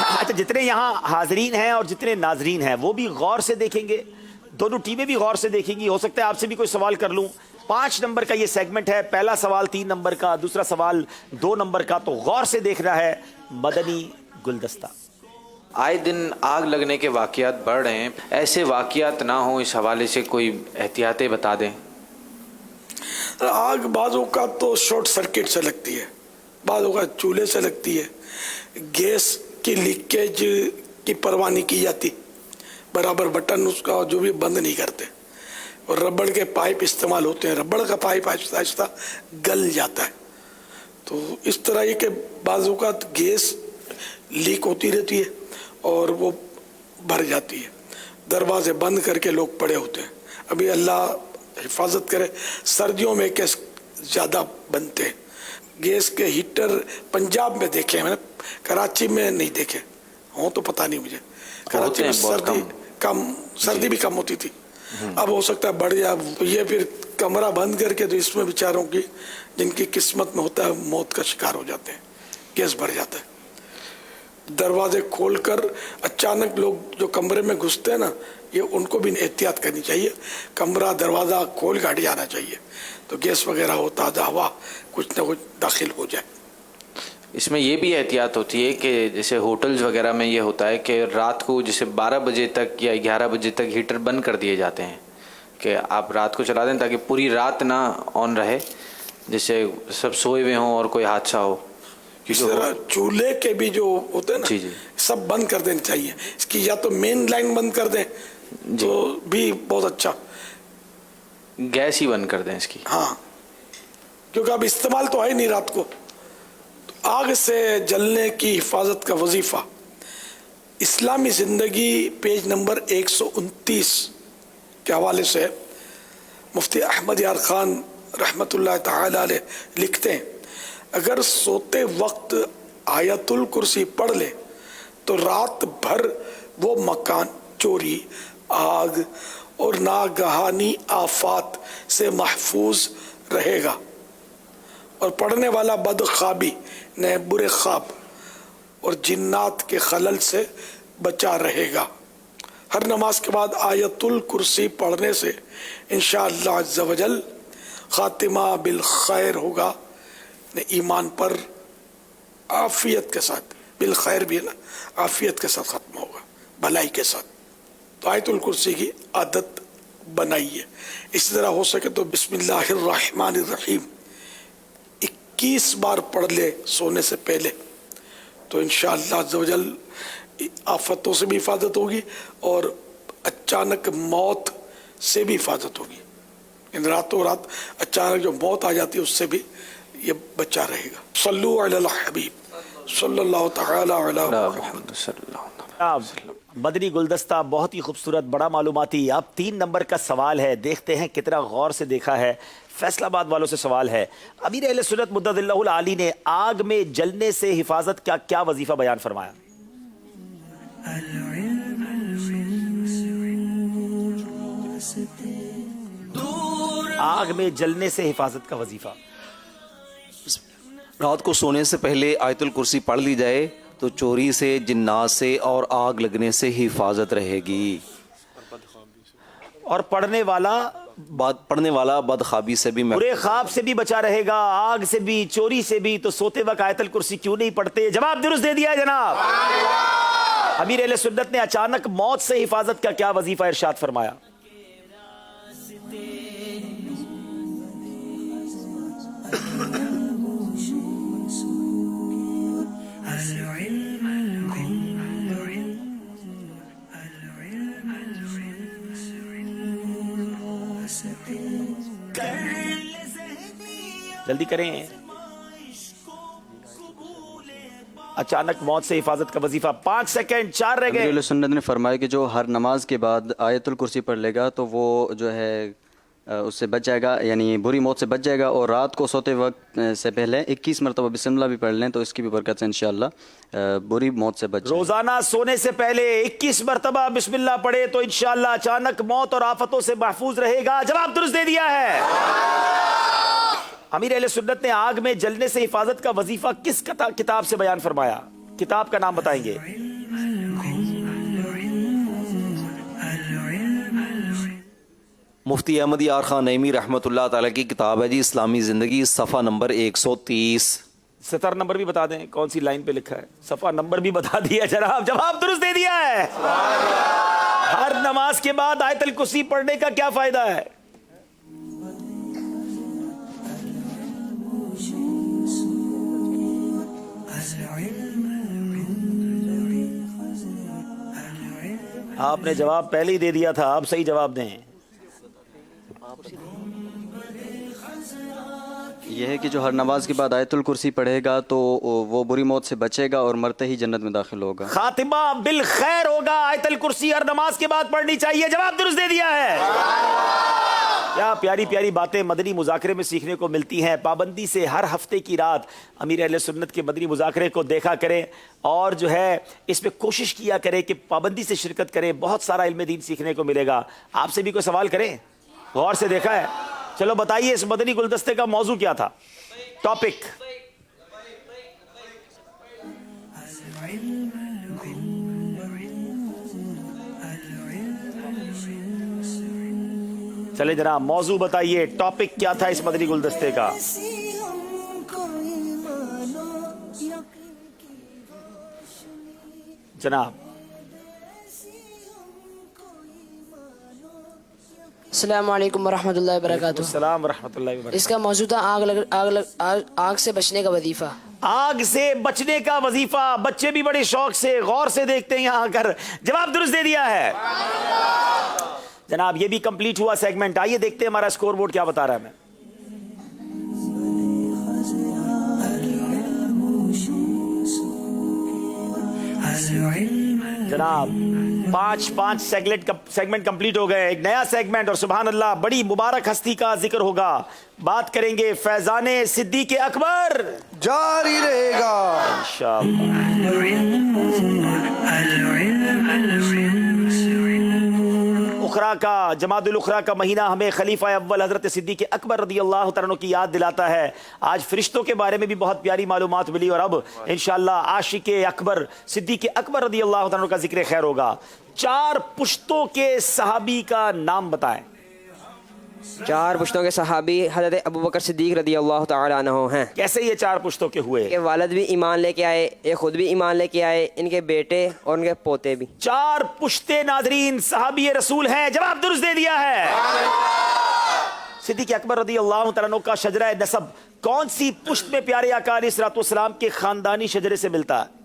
اچھا جتنے یہاں حاضرین ہیں اور جتنے ناظرین ہیں وہ بھی غور سے دیکھیں گے, دونوں ٹیمیں بھی غور سے دیکھیں گی. ہو سکتا ہے آپ سے بھی کوئی سوال کر لوں. 5 نمبر کا یہ سیگمنٹ ہے, پہلا سوال 3 نمبر کا, دوسرا سوال 2 نمبر کا, تو غور سے دیکھنا ہے. مدنی گلدستہ. آئے دن آگ لگنے کے واقعات بڑھ رہے ہیں, ایسے واقعات نہ ہوں, اس حوالے سے کوئی احتیاطیں بتا دیں. آگ بعض اوقات تو شارٹ سرکٹ سے لگتی ہے, بعض اوقات چولہے سے لگتی ہے, گیس کی لیکیج کی پرواہ نہیں کی جاتی, برابر بٹن اس کا جو بھی بند نہیں کرتے, اور ربڑ کے پائپ استعمال ہوتے ہیں, ربڑ کا پائپ آہستہ آہستہ گل جاتا ہے. تو اس طرح یہ کہ بعض اوقات گیس لیک ہوتی رہتی ہے اور وہ بھر جاتی ہے, دروازے بند کر کے لوگ پڑے ہوتے ہیں. ابھی اللہ حفاظت کرے, سردیوں میں کیس زیادہ بنتے ہیں. گیس کے ہیٹر پنجاب میں دیکھے ہیں میں نے, کراچی میں نہیں دیکھے ہوں تو پتہ نہیں مجھے. کراچی میں سردی بھی کم ہوتی تھی, اب ہو سکتا ہے بڑھ جائے. یہ پھر کمرہ بند کر کے تو اس میں بیچاروں کی جن کی قسمت میں ہوتا ہے موت کا شکار ہو جاتے ہیں, گیس بھر جاتا ہے. دروازے کھول کر اچانک لوگ جو کمرے میں گھستے ہیں نا, یہ ان کو بھی احتیاط کرنی چاہیے. کمرہ دروازہ کھول کے ہٹ جانا چاہیے تو گیس وغیرہ ہو, تازہ ہوا کچھ نہ کچھ داخل ہو جائے. اس میں یہ بھی احتیاط ہوتی ہے کہ جیسے ہوٹلز وغیرہ میں یہ ہوتا ہے کہ رات کو جیسے 12 بجے تک یا 11 بجے تک ہیٹر بند کر دیے جاتے ہیں کہ آپ رات کو چلا دیں تاکہ پوری رات نہ آن رہے, جیسے سب سوئے ہوئے ہوں اور کوئی حادثہ ہو. اس طرح چولہے کے بھی جو ہوتے ہیں نا سب بند کر دینے چاہیے. اس کی یا تو مین لائن بند کر دیں تو بھی بہت اچھا, گیس ہی بند کر دیں اس کی. ہاں, کیونکہ اب استعمال تو ہے نہیں رات کو. آگ سے جلنے کی حفاظت کا وظیفہ اسلامی زندگی پیج نمبر 129 کے حوالے سے مفتی احمد یار خان رحمۃ اللہ تعالی علیہ لکھتے ہیں, اگر سوتے وقت آیت الکرسی پڑھ لے تو رات بھر وہ مکان چوری, آگ اور ناگہانی آفات سے محفوظ رہے گا, اور پڑھنے والا بدخوابی نے برے خواب اور جنات کے خلل سے بچا رہے گا. ہر نماز کے بعد آیت الکرسی پڑھنے سے انشاءاللہ عز و جل خاتمہ بالخیر ہوگا. ایمان پر عافیت کے ساتھ, بالخیر بھی ہے نا, عافیت کے ساتھ ختم ہوگا, بھلائی کے ساتھ. تو آیت الکرسی کی عادت بنائیے. اسی طرح ہو سکے تو بسم اللہ الرحمن الرحیم 21 بار پڑھ لے سونے سے پہلے, تو انشاءاللہ عز و جل آفتوں سے بھی حفاظت ہوگی اور اچانک موت سے بھی حفاظت ہوگی. ان راتوں رات اچانک جو موت آ جاتی ہے اس سے بھی یہ بچا رہے گا. صلو علی الحبیب صلی اللہ تعالی علی محمد. مدنی گلدستہ بہت ہی خوبصورت, بڑا معلوماتی. اب 3 نمبر کا سوال ہے, دیکھتے ہیں کتنا غور سے دیکھا ہے. فیصل آباد والوں سے سوال ہے, امیر اہل سنت مدد اللہ العالی نے آگ میں جلنے سے حفاظت کا کیا وظیفہ بیان فرمایا؟ آگ میں جلنے سے حفاظت کا وظیفہ. رات کو سونے سے پہلے آیت الکرسی پڑھ لی جائے تو چوری سے, جنات سے اور آگ لگنے سے حفاظت رہے گی. اور پڑھنے والا بدخوابی سے بھی, برے خواب سے بھی بچا رہے گا, آگ سے بھی, چوری سے بھی. تو سوتے وقت آیت الکرسی کیوں نہیں پڑھتے؟ جواب درست دے دیا ہے جناب. امیر اہل سنت نے اچانک موت سے حفاظت کا کیا وظیفہ ارشاد فرمایا؟ جلدی کریں. اچانک موت سے حفاظت کا وظیفہ 5 سیکنڈ, 4 رہ گئے. امیر سنت نے فرمایا کہ جو ہر نماز کے بعد آیت الکرسی پڑھ لے گا تو وہ جو ہے اس سے بچ جائے گا, یعنی بری موت سے بچ جائے گا. اور رات کو سوتے وقت سے پہلے 21 مرتبہ بسم اللہ بھی پڑھ لیں تو اس کی بھی برکت سے انشاءاللہ بری موت سے بچ جائے. روزانہ سونے سے پہلے 21 مرتبہ بسم اللہ پڑھے تو انشاءاللہ اچانک موت اور آفتوں سے محفوظ رہے گا. جواب درست دے دیا ہے. امیر اہل سنت نے آگ میں جلنے سے حفاظت کا وظیفہ کس کتاب سے بیان فرمایا؟ کتاب کا نام بتائیں گے. مفتی احمد یار خان نعیمی رحمۃ اللہ تعالیٰ کی کتاب ہے جی اسلامی زندگی، صفحہ نمبر 130. سطر نمبر بھی بتا دیں کون سی لائن پہ لکھا ہے، صفحہ نمبر بھی بتا دیا جناب. جواب درست دے دیا ہے. ہر نماز کے بعد آیت الکرسی پڑھنے کا کیا فائدہ ہے؟ آپ نے جواب پہلے ہی دے دیا تھا، آپ صحیح جواب دیں. یہ ہے کہ جو ہر نماز کے بعد آیت الکرسی پڑھے گا تو وہ بری موت سے بچے گا اور مرتے ہی جنت میں داخل ہوگا. خاتمہ بالخیر ہوگا. آیت الکرسی ہر نماز کے بعد پڑھنی چاہیے. جواب درست دے دیا ہے. کیا پیاری پیاری باتیں مدنی مذاکرے میں سیکھنے کو ملتی ہیں. پابندی سے ہر ہفتے کی رات امیر اہل سنت کے مدنی مذاکرے کو دیکھا کریں اور جو ہے اس میں کوشش کیا کریں کہ پابندی سے شرکت کریں. بہت سارا علم دین سیکھنے کو ملے گا. آپ سے بھی کوئی سوال کریں؟ غور سے دیکھا ہے. چلو بتائیے اس مدنی گلدستے کا موضوع کیا تھا؟ ٹاپک چلے جناب موضوع بتائیے. ٹاپک کیا تھا اس مدنی گلدستے کا؟ جناب السلام علیکم ورحمۃ اللہ وبرکاتہ. السلام ورحمۃ اللہ وبرکاتہ. اس کا موضوع تھا آگ سے بچنے کا وظیفہ. آگ سے بچنے کا وظیفہ. بچے بھی بڑے شوق سے غور سے دیکھتے ہیں یہاں کر. جواب درست دے دیا ہے. جناب یہ بھی کمپلیٹ ہوا سیگمنٹ. آئیے دیکھتے ہیں ہمارا اسکور بورڈ کیا بتا رہا ہے. جناب پانچ سیگمنٹ کمپلیٹ ہو گئے. ایک نیا سیگمنٹ اور سبحان اللہ بڑی مبارک ہستی کا ذکر ہوگا. بات کریں گے فیضان صدیق اکبر. جاری رہے گا اخرا کا جماد الاخرا کا مہینہ ہمیں خلیفہ اول حضرت صدیق اکبر رضی اللہ تعالیٰ عنہ کی یاد دلاتا ہے. آج فرشتوں کے بارے میں بھی بہت پیاری معلومات ملی اور اب انشاءاللہ عاشق اکبر صدیق اکبر رضی اللہ تعالیٰ عنہ کا ذکر خیر ہوگا. 4 پشتوں کے صحابی کا نام بتائیں. 4 پشتوں کے صحابی حضرت ابو بکر صدیق رضی اللہ تعالی عنہ ہیں. کیسے یہ 4 پشتوں کے ہوئے؟ کہ والد بھی ایمان لے کے آئے، یہ خود بھی ایمان لے کے آئے، ان کے بیٹے اور ان کے پوتے بھی. 4 پشتے ناظرین صحابی رسول ہیں. جواب درست دے دیا ہے. صدیق اکبر رضی اللہ تعالیٰ عنہ کا شجرہ نسب کون سی پشت میں پیارے آقا علیہ الصلوۃ والسلام کے خاندانی شجرے سے ملتا ہے؟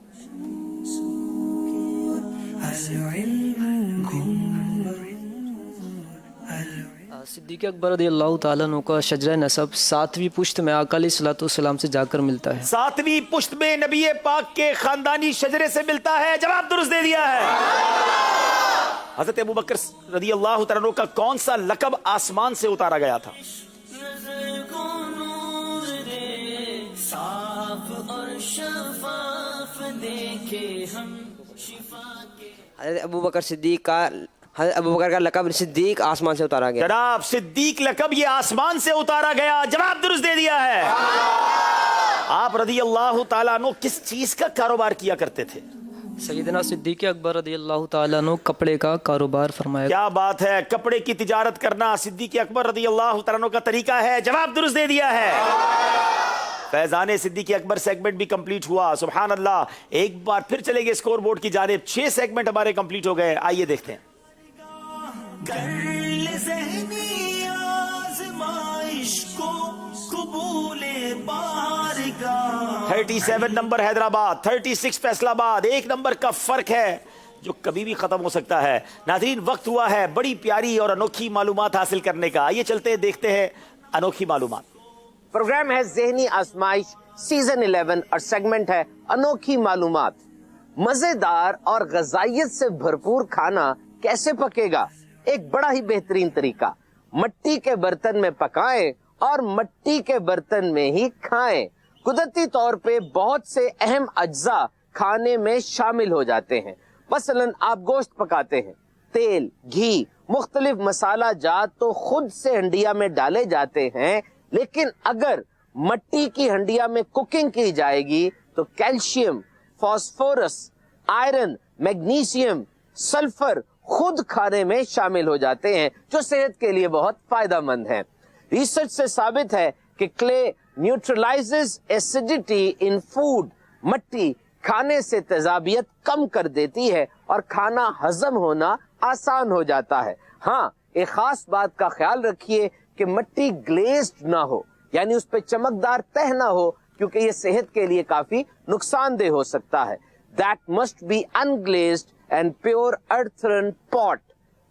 صدیق اکبر رضی اللہ تعالیٰ عنہ کا شجرہ نسب 7ویں پشت میں آقا علیہ الصلوۃ والسلام سے جا کر ملتا ہے. 7ویں پشت میں نبی پاک کے خاندانی شجرے سے ملتا ہے. جواب درست دے دیا ہے. حضرت ابو بکر رضی اللہ تعالیٰ عنہ کا کون سا لقب آسمان سے اتارا گیا تھا؟ حضرت ابو بکر کا لقب صدیق آسمان سے اتارا گیا. جناب صدیق لقب یہ آسمان سے اتارا گیا. جواب درست دے دیا ہے. آپ رضی اللہ تعالیٰ عنہ کس چیز کا کاروبار کیا کرتے تھے؟ سیدنا صدیق اکبر رضی اللہ تعالیٰ عنہ کپڑے کا کاروبار فرمایا. کیا بات ہے. کپڑے کی تجارت کرنا صدیق اکبر رضی اللہ تعالیٰ عنہ کا طریقہ ہے. جواب درست دے دیا ہے. فیضان صدیق اکبر سیگمنٹ بھی کمپلیٹ ہوا. سبحان اللہ. ایک بار پھر چلیں گے اسکور بورڈ کی جانب. 6 سیگمنٹ ہمارے کمپلیٹ ہو گئے. آئیے دیکھتے ہیں. 37 نمبر حیدرآباد، 36 فیصل آباد. 1 نمبر کا فرق ہے جو کبھی بھی ختم ہو سکتا ہے. ناظرین وقت ہوا ہے بڑی پیاری اور انوکھی معلومات حاصل کرنے کا. آئیے چلتے ہیں دیکھتے ہیں انوکھی معلومات. پروگرام ہے ذہنی آزمائش سیزن 11 اور سیگمنٹ ہے انوکھی معلومات. مزیدار اور غذائیت سے بھرپور کھانا کیسے پکے گا؟ ایک بڑا ہی بہترین طریقہ. مٹی کے برتن میں پکائیں اور مٹی کے برتن میں ہی کھائیں. قدرتی طور پہ بہت سے اہم اجزاء کھانے میں شامل ہو جاتے ہیں. مثلا آپ گوشت پکاتے ہیں، تیل، گھی، مختلف مسالہ جات تو خود سے ہنڈیا میں ڈالے جاتے ہیں، لیکن اگر مٹی کی ہنڈیا میں کوکنگ کی جائے گی تو calcium, phosphorus, iron, magnesium, sulphur خود کھانے میں شامل ہو جاتے ہیں جو صحت کے لیے بہت فائدہ مند ہیں۔ ریسرچ سے ثابت ہے کہ کلے نیوٹرلائزز ایسیڈیٹی ان فوڈ، مٹی کھانے سے تیزابیت کم کر دیتی ہے اور کھانا ہضم ہونا آسان ہو جاتا ہے۔ ہاں، ایک خاص بات کا خیال رکھیے کہ مٹی گلیزڈ نہ ہو، یعنی اس پہ چمکدار تہ نہ ہو، کیونکہ یہ صحت کے لیے کافی نقصان دہ ہو سکتا ہے۔ That must be unglazed and pure earthen pot.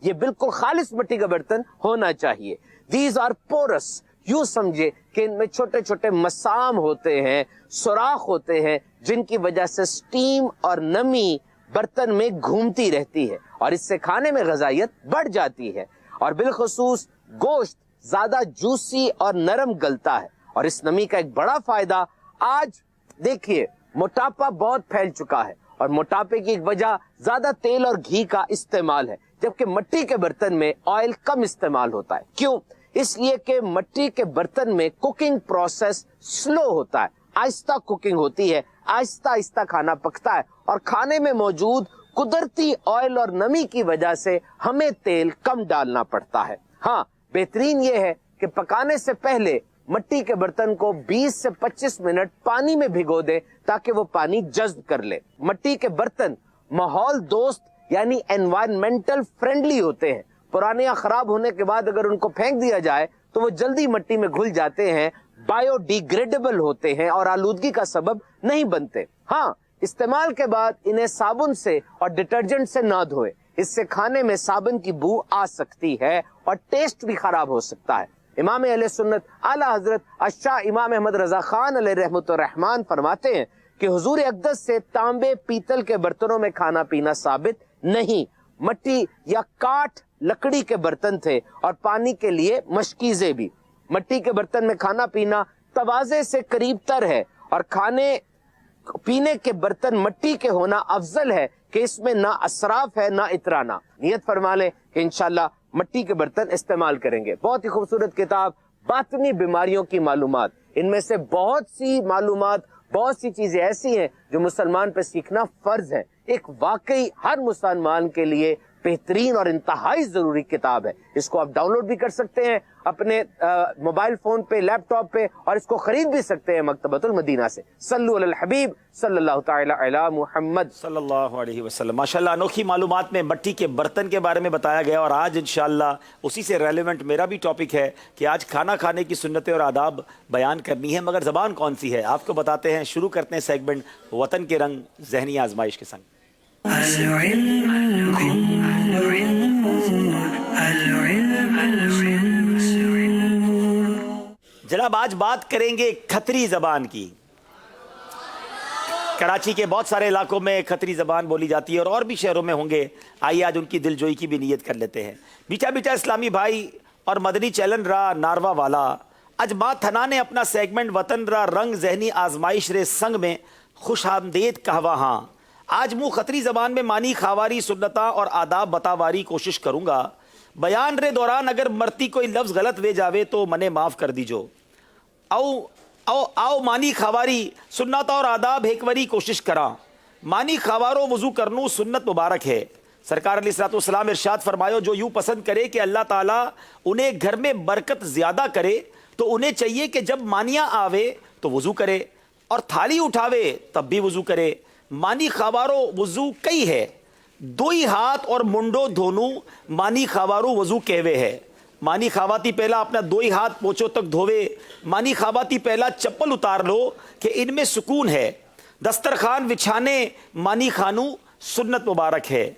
یہ بالکل خالص مٹی کا برتن ہونا چاہیے۔ These are porous. یوں سمجھے کہ ان میں چھوٹے چھوٹے مسام ہوتے ہیں، سوراخ ہوتے ہیں، جن کی وجہ سے سٹیم اور نمی برتن میں گھومتی رہتی ہے اور اس سے کھانے میں غذائیت بڑھ جاتی ہے، اور بالخصوص گوشت زیادہ جوسی اور نرم گلتا ہے۔ اور اس نمی کا ایک بڑا فائدہ، آج دیکھیے موٹاپا بہت پھیل چکا ہے اور موٹاپے کی ایک وجہ زیادہ تیل اور گھی کا استعمال ہے، جبکہ مٹی کے برتن میں آئل کم استعمال ہوتا ہے۔ کیوں؟ اس لیے کہ مٹی کے برتن میں کوکنگ پروسیس سلو ہوتا ہے، آہستہ کوکنگ ہوتی ہے، آہستہ آہستہ کھانا پکتا ہے، اور کھانے میں موجود قدرتی آئل اور نمی کی وجہ سے ہمیں تیل کم ڈالنا پڑتا ہے۔ ہاں، بہترین یہ ہے کہ پکانے سے پہلے مٹی کے برتن کو 20 سے 25 منٹ پانی میں بھگو دیں تاکہ وہ پانی جذب کر لے۔ مٹی کے برتن ماحول دوست یعنی انوائرمنٹل فرینڈلی ہوتے ہیں۔ پرانے یا خراب ہونے کے بعد اگر ان کو پھینک دیا جائے تو وہ جلدی مٹی میں گھل جاتے ہیں، بایو ڈیگریڈیبل ہوتے ہیں اور آلودگی کا سبب نہیں بنتے۔ ہاں، استعمال کے بعد انہیں صابن سے اور ڈٹرجنٹ سے نہ دھوئے، اس سے کھانے میں صابن کی بو آ سکتی ہے اور ٹیسٹ بھی خراب ہو سکتا ہے۔ امام اہل سنت اعلی حضرت الشاہ امام احمد رضا خان علیہ رحمۃ الرحمان فرماتے ہیں کہ حضور اقدس سے تانبے پیتل کے برتنوں میں کھانا پینا ثابت نہیں، مٹی یا کاٹھ لکڑی کے برتن تھے اور پانی کے لیے مشکیزیں بھی۔ مٹی کے برتن میں کھانا پینا توازے سے قریب تر ہے، اور کھانے پینے کے برتن مٹی کے ہونا افضل ہے کہ اس میں نہ اسراف ہے نہ اترانا۔ نیت فرما لیں کہ انشاءاللہ مٹی کے برتن استعمال کریں گے۔ بہت ہی خوبصورت کتاب باطنی بیماریوں کی معلومات، ان میں سے بہت سی معلومات، بہت سی چیزیں ایسی ہیں جو مسلمان پہ سیکھنا فرض ہے۔ ایک واقعی ہر مسلمان کے لیے بہترین اور انتہائی ضروری کتاب ہے۔ اس کو آپ ڈاؤن لوڈ بھی کر سکتے ہیں اپنے موبائل فون پہ، لیپ ٹاپ پہ، اور اس کو خرید بھی سکتے ہیں مکتبۃ المدینہ سے۔ صلو علی الحبیب صلی اللہ تعالی علی محمد صلی اللہ علیہ وسلم۔ ماشاءاللہ انوکھی معلومات میں مٹی کے برتن کے بارے میں بتایا گیا، اور آج انشاءاللہ اسی سے ریلیونٹ میرا بھی ٹاپک ہے کہ آج کھانا کھانے کی سنتیں اور آداب بیان کرنی ہے، مگر زبان کون سی ہے آپ کو بتاتے ہیں۔ شروع کرتے ہیں سیگمنٹ وطن کے رنگ ذہنی آزمائش کے سنگ۔ جناب آج بات کریں گے کھتری زبان کی۔ کراچی کے بہت سارے علاقوں میں کھتری زبان بولی جاتی ہے اور بھی شہروں میں ہوں گے۔ آئیے آج ان کی دل جوئی کی بھی نیت کر لیتے ہیں۔ بیٹا بیٹا اسلامی بھائی اور مدنی چیلن را ناروا والا، اج ماں تھنا نے اپنا سیگمنٹ وطن را رنگ ذہنی آزمائش رے سنگ میں خوش آمدید کہوا ہاں۔ آج منہ خطری زبان میں مانی خاواری سنتاں اور آداب بتاواری کوشش کروں گا۔ بیان رے دوران اگر مرتی کوئی لفظ غلط وے جاوے تو منے معاف کر دیجو۔ آؤ مانی خاواری سنتاں اور آداب ہیکوری کوشش کراں۔ مانی خاوارو وضو کرنو سنت مبارک ہے۔ سرکار علیہ الصلوۃ والسلام ارشاد فرمایا جو یوں پسند کرے کہ اللہ تعالیٰ انہیں گھر میں برکت زیادہ کرے تو انہیں چاہیے کہ جب مانیاں آوے تو وضو کرے اور تھالی اٹھاوے تب بھی وضو کرے۔ مانی خاوارو وضو کئی ہے، دوئی ہاتھ اور منڈو دھونو مانی خاوارو وضو کہوے ہے۔ مانی خواتی پہلا اپنا دوئی ہاتھ پوچھو تک دھوے۔ مانی خواتی پہلا چپل اتار لو کہ ان میں سکون ہے۔ دسترخوان بچھانے مانی خانو سنت مبارک ہے۔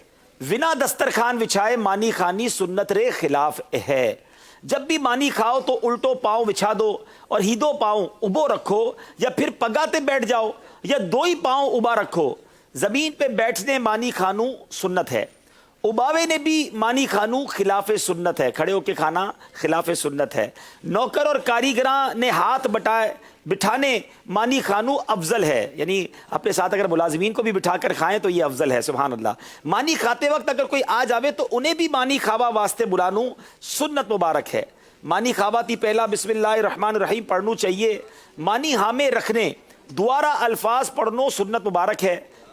ونا دسترخوان بچھائے مانی خانی سنت رے خلاف ہے۔ جب بھی مانی کھاؤ تو الٹو پاؤں بچھا دو اور ہیدو پاؤں ابو رکھو، یا پھر پگاتے بیٹھ جاؤ یا دوئی پاؤں ابا رکھو۔ زمین پہ بیٹھنے مانی خانو سنت ہے۔ اباوے نے بھی مانی خانو خلاف سنت ہے، کھڑے ہو کے کھانا خلاف سنت ہے۔ نوکر اور کاریگراں نے ہاتھ بٹھانے مانی خانو افضل ہے، یعنی اپنے ساتھ اگر ملازمین کو بھی بٹھا کر کھائیں تو یہ افضل ہے۔ سبحان اللہ۔ مانی کھاتے وقت اگر کوئی آ جاوے تو انہیں بھی مانی کھاوا واسطے بلانو سنت مبارک ہے۔ مانی کھاواتی پہلا بسم اللہ الرحمن الرحیم پڑھنو چاہیے۔ مانی ہامے رکھنے دوارا الفاظ پڑھنو سنت مبارک ہے۔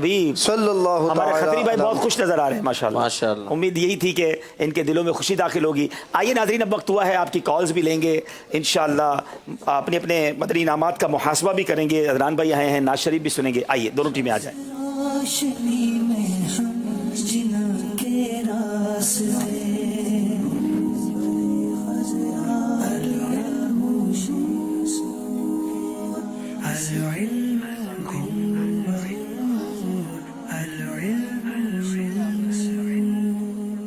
حبیب صلی اللہ ہمارے تعالی خطری بھائی علیہ بہت خوش نظر آ رہے ہیں ماشاءاللہ. امید یہی تھی کہ ان کے دلوں میں خوشی داخل ہوگی. آئیے ناظرین اب وقت ہوا ہے آپ کی کالز بھی لیں گے انشاءاللہ. اپنے اپنے مدنی انعامات کا محاسبہ بھی کریں گے. عدنان بھائی آئے ہیں, ناز شریف بھی سنیں گے. آئیے دونوں ٹیمیں آ جائیں.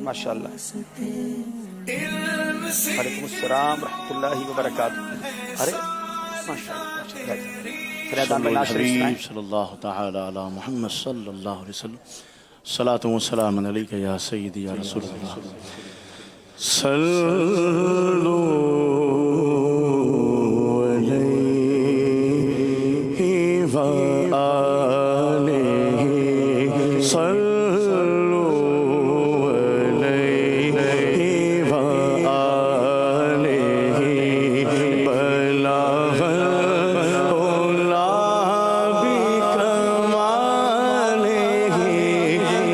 ماشاءاللہ. وعلیکم السلام ورحمۃ اللہ وبرکاتہ. ارے حبیب صلی اللہ تعالی علی محمد صلی اللہ علیہ وسلم. صلاۃ و سلام علیک یا سیدی یا رسول اللہ. صلو علیہ وآلہ صلو علیہ وآلہ بلغ العلا بکمالہ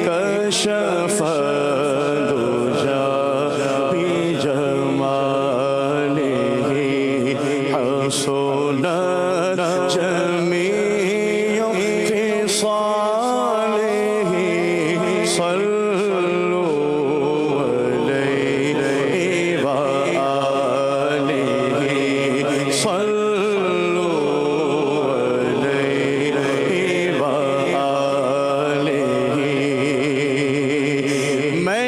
کشف الدجا بجمالہ حسنت جمیع خصالہ. صلو علیہ وآلہ صلو علیہ وآلہ. میں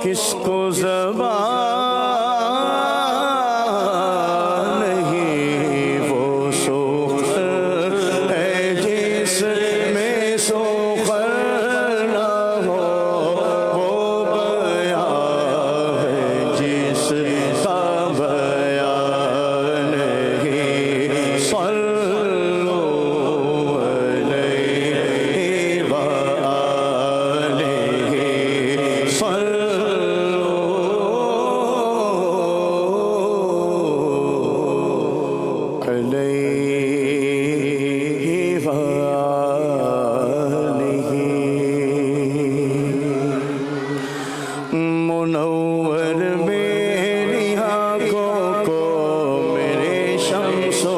کس کو زبان نہیں وہ سوخر ہے جس میں سوخر نہ ہو. وہ بیان ہے جس کا بیان نہیں. صلو علیہ وآلہ صلو علیہ وآلہ. منور میری آنکھوں کو میرے شمس و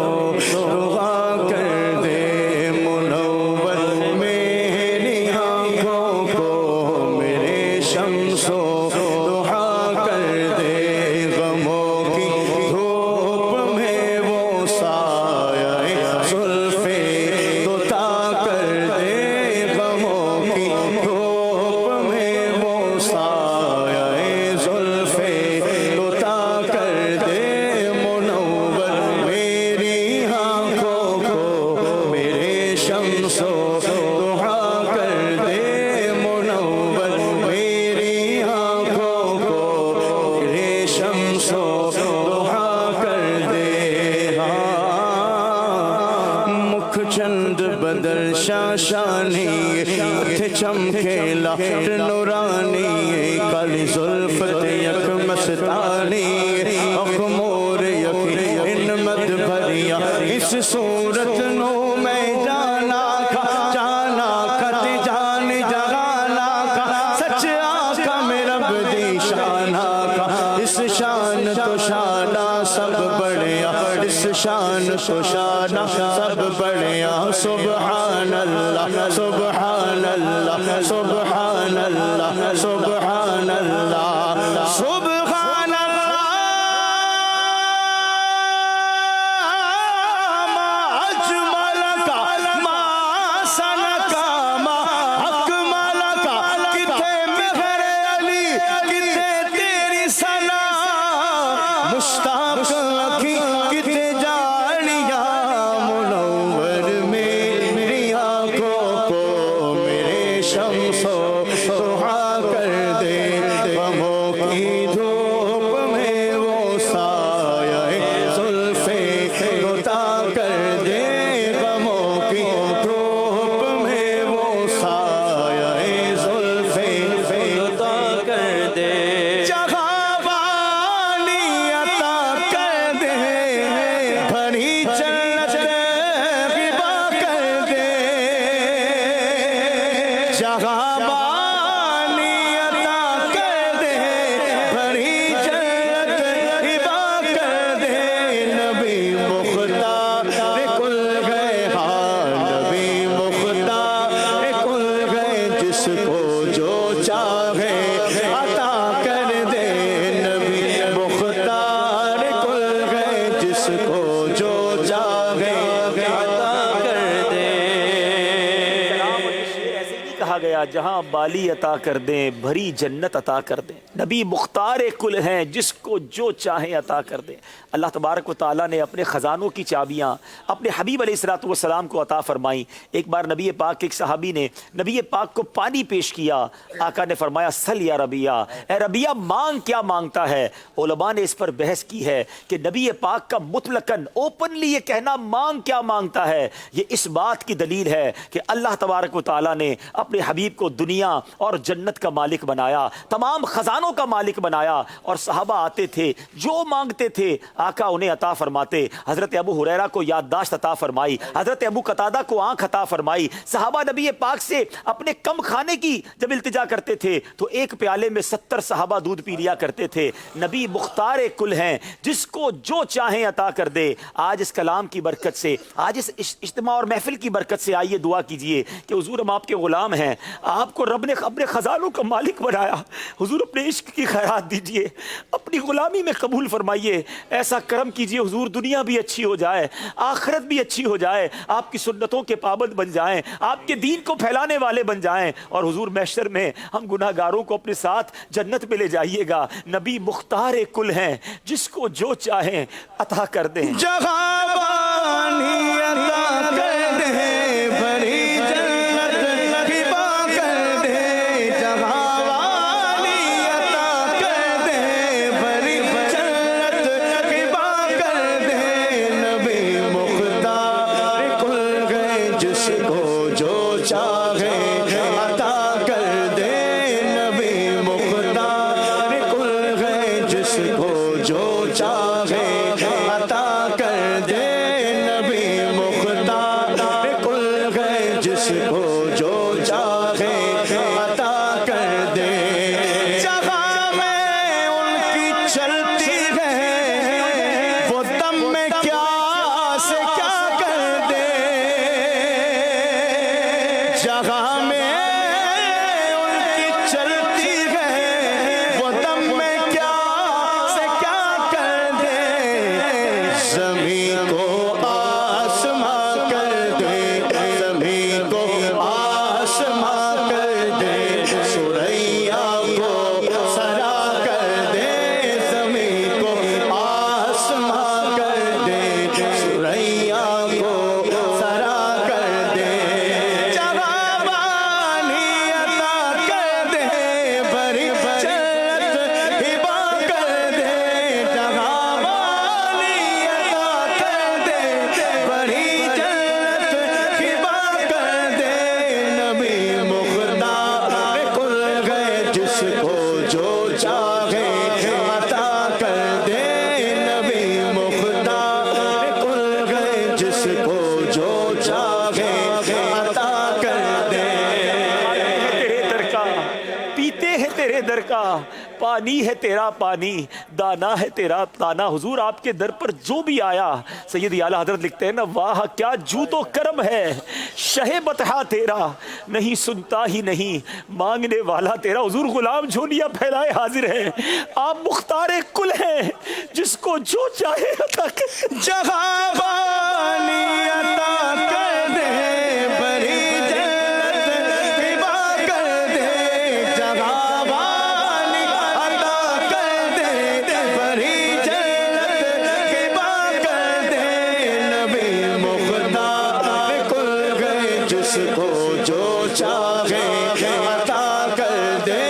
ضحا کر دے. منور میری آنکھوں کو میرے شمس و ضحا کر دے. غموں کی دھوپ میں وہ سایہ زلفے دوتا کر دے. غموں کی دھوپ میں وہ سایہ زلفے دوتا کر دے. منور میری آنکھوں کو میرے شمس و ضحا کر دے. منور میری آنکھوں کو میرے شمس و ضحا کر دے. مکھ چند بدل شاشانی تھے چمکے لخت نورانی. کالی زلفت یک مستانی اخمور یقین مد بھریا. اس صورت نو میں جانا کھا تے جان جہانا کھا. سچ اس شان تو شانہ سب بڑھیا اس شان تو شانہ سب بڑھیا سبحان اللہ سبحان اللہ سبحان اللہ سبحان اللہ سبحان اللہ ما اجمل کا ما حسن کا ما اکمل کا کتے مہر علی کتے تیری ثنا مشتاق اکھی کتے جاڑیاں منور میری آنکھوں کو میرے شمس و سہا کر دے غموں کی دھوپ میں وہ سایہ زلف گتا کر دے غموں کی دھوپ میں وہ سایہ زلف گتا کر دے جہاں بانی عطا کر دے بھری جنت غبا کر دے جہاں بانی عطا کر دے بھری جنت غبا کر دے نبی مختار کل گئے ہاں نبی مختار کل گئے جس کو جو چاہے عطا کر دے نبی مختار کل گئے جس کو جو چاہے عطا کر دے ایسے نہیں کہا گیا جہاں بالی عطا کر دیں بھری جنت عطا کر دیں نبی مختار کل ہیں جس کو جو چاہیں عطا کر دیں اللہ تبارک و تعالیٰ نے اپنے خزانوں کی چابیاں اپنے حبیب علیہ الصلوۃ والسلام کو عطا فرمائیں ایک بار نبی پاک کے ایک صحابی نے نبی پاک کو پانی پیش کیا آقا نے فرمایا سل یا ربیہ اے ربیہ مانگ کیا مانگتا ہے علماء نے اس پر بحث کی ہے کہ نبی پاک کا مطلقاً اوپنلی یہ کہنا مانگ کیا مانگتا ہے یہ اس بات کی دلیل ہے کہ اللہ تبارک و تعالیٰ نے اپنے حبیب کو دنیا اور جنت کا مالک بنایا تمام خزانوں کا مالک بنایا اور صحابہ آتے تھے جو مانگتے تھے آقا انہیں عطا فرماتے حضرت ابو ہریرہ کو یادداشت عطا فرمائی حضرت ابو قتادہ کو آنکھ عطا فرمائی صحابہ نبی پاک سے اپنے کم کھانے کی جب التجا کرتے تھے تو ایک پیالے میں 70 صحابہ دودھ پی لیا کرتے تھے نبی مختار کل ہیں جس کو جو چاہیں عطا کر دے آج اس کلام کی برکت سے آج اس اجتماع اور محفل کی برکت سے آئیے دعا کیجئے کہ حضور ہم آپ کے غلام ہیں آپ کو رب نے اپنے خزانوں کا مالک بنایا حضور اپنے عشق کی خیرات دیجئے اپنی غلامی میں قبول فرمائیے ایسا کرم کیجئے حضور دنیا بھی اچھی ہو جائے آخرت بھی اچھی ہو جائے آپ کی سنتوں کے پابند بن جائیں آپ کے دین کو پھیلانے والے بن جائیں اور حضور محشر میں ہم گناہ گاروں کو اپنے ساتھ جنت میں لے جائیے گا نبی مختار کل ہیں جس کو جو چاہیں عطا کر دیں جہاں بانی عطا کر دے بھری جنت غبا کر دے جہاں بانی عطا کر دے بھری جنت غبا کر دے نبی مختار کل گئے جس کو جو چاہے عطا کر دے نبی مختار کل گئے جس کو جو چاہے عطا کر دے نبی مختار کل گئے جس کو جو چاہے عطا کر دے جہاں میں ان کی چلتی ہے وہ دم میں کیا سے کیا کر دے جہاں میں ان کی چلتی ہے وہ دم میں کیا سے پانی ہے تیرا پانی، دانا ہے تیرا دانا. حضور آپ کے در پر جو بھی آیا، سید اعلیٰ حضرت لکھتے ہیں نا، واہ کیا جود و کرم ہے، شہ بطحا تیرا، نہیں سنتا ہی نہیں مانگنے والا تیرا. حضور غلام جھولیاں پھیلائے حاضر ہیں، آپ مختار کل ہیں، جس کو جو چاہے عطا کر. جہاں والی عطا کر دے، بری جنت ہبا کر دے. جہاں والی عطا کر دے، بری جنت ہبا کر دے. نبی مختار کل گئے، جس کو جو چاہے عطا کر دے.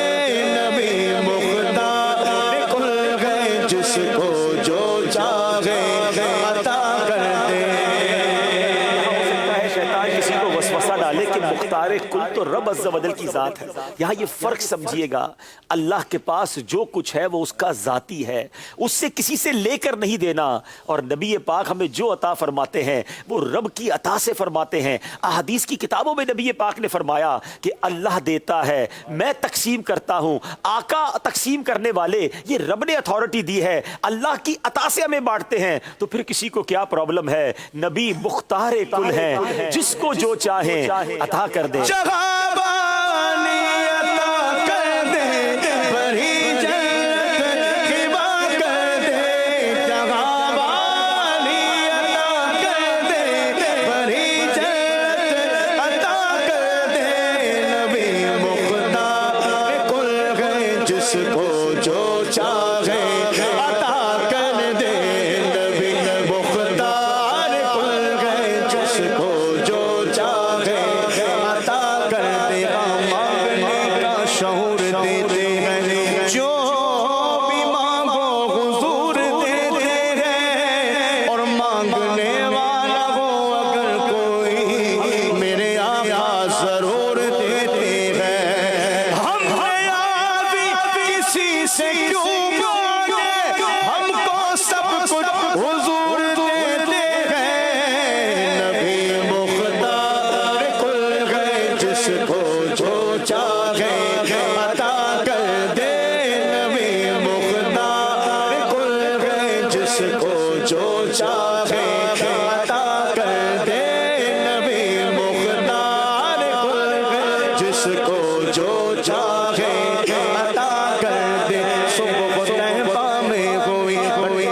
نبی مختار کل گئے، جس کو جو چاہے عطا کر دے. شیطان کسی کو وسوسہ ڈالے کہ مختار کل تو رب عز و جل کی ذات ہے. یہاں یہ فرق سمجھیے گا، اللہ کے پاس جو کچھ ہے وہ اس کا ذاتی ہے، اس سے کسی سے لے کر نہیں دینا. اور نبی پاک ہمیں جو عطا فرماتے ہیں وہ رب کی عطا سے فرماتے ہیں. احادیث کی کتابوں میں نبی پاک نے فرمایا کہ اللہ دیتا ہے، میں تقسیم کرتا ہوں. آقا تقسیم کرنے والے، یہ رب نے اتھارٹی دی ہے، اللہ کی عطا سے ہمیں بانٹتے ہیں. تو پھر کسی کو کیا پرابلم ہے؟ نبی مختار کل ہیں، جس کو جو چاہیں عطا کر دیں. جہاں والی عطا کر دے، بری جنت ہبا کر دے. جہاں والی عطا کر دے، بری جنت عطا کر دے. نبی مختار کل گئے، جس کو جو چاہے عطا کر دے. نبی مختار کل گئے، جس کو جو چاہے عطا کر دے. مانگنے کا شعور دیتے ہیں، جو بھی مانگو حضور دیتے ہیں. اور مانگنے والا ہو اگر کوئی، میرے آقا ضرور دیتے ہیں. ہم نیازی کسی سے کیوں مانگے، ہم کو سب کچھ حضور دیتے ہیں. نبی مختار کل گئے، جس کو جو چاہے عطا کر دے. نبی مختار کل گئے، جس کو جو چاہے عطا کر دے. نبی مختار کل گئے، جس کو جو چاہے عطا کر دے. صبح طیبہ میں ہوئی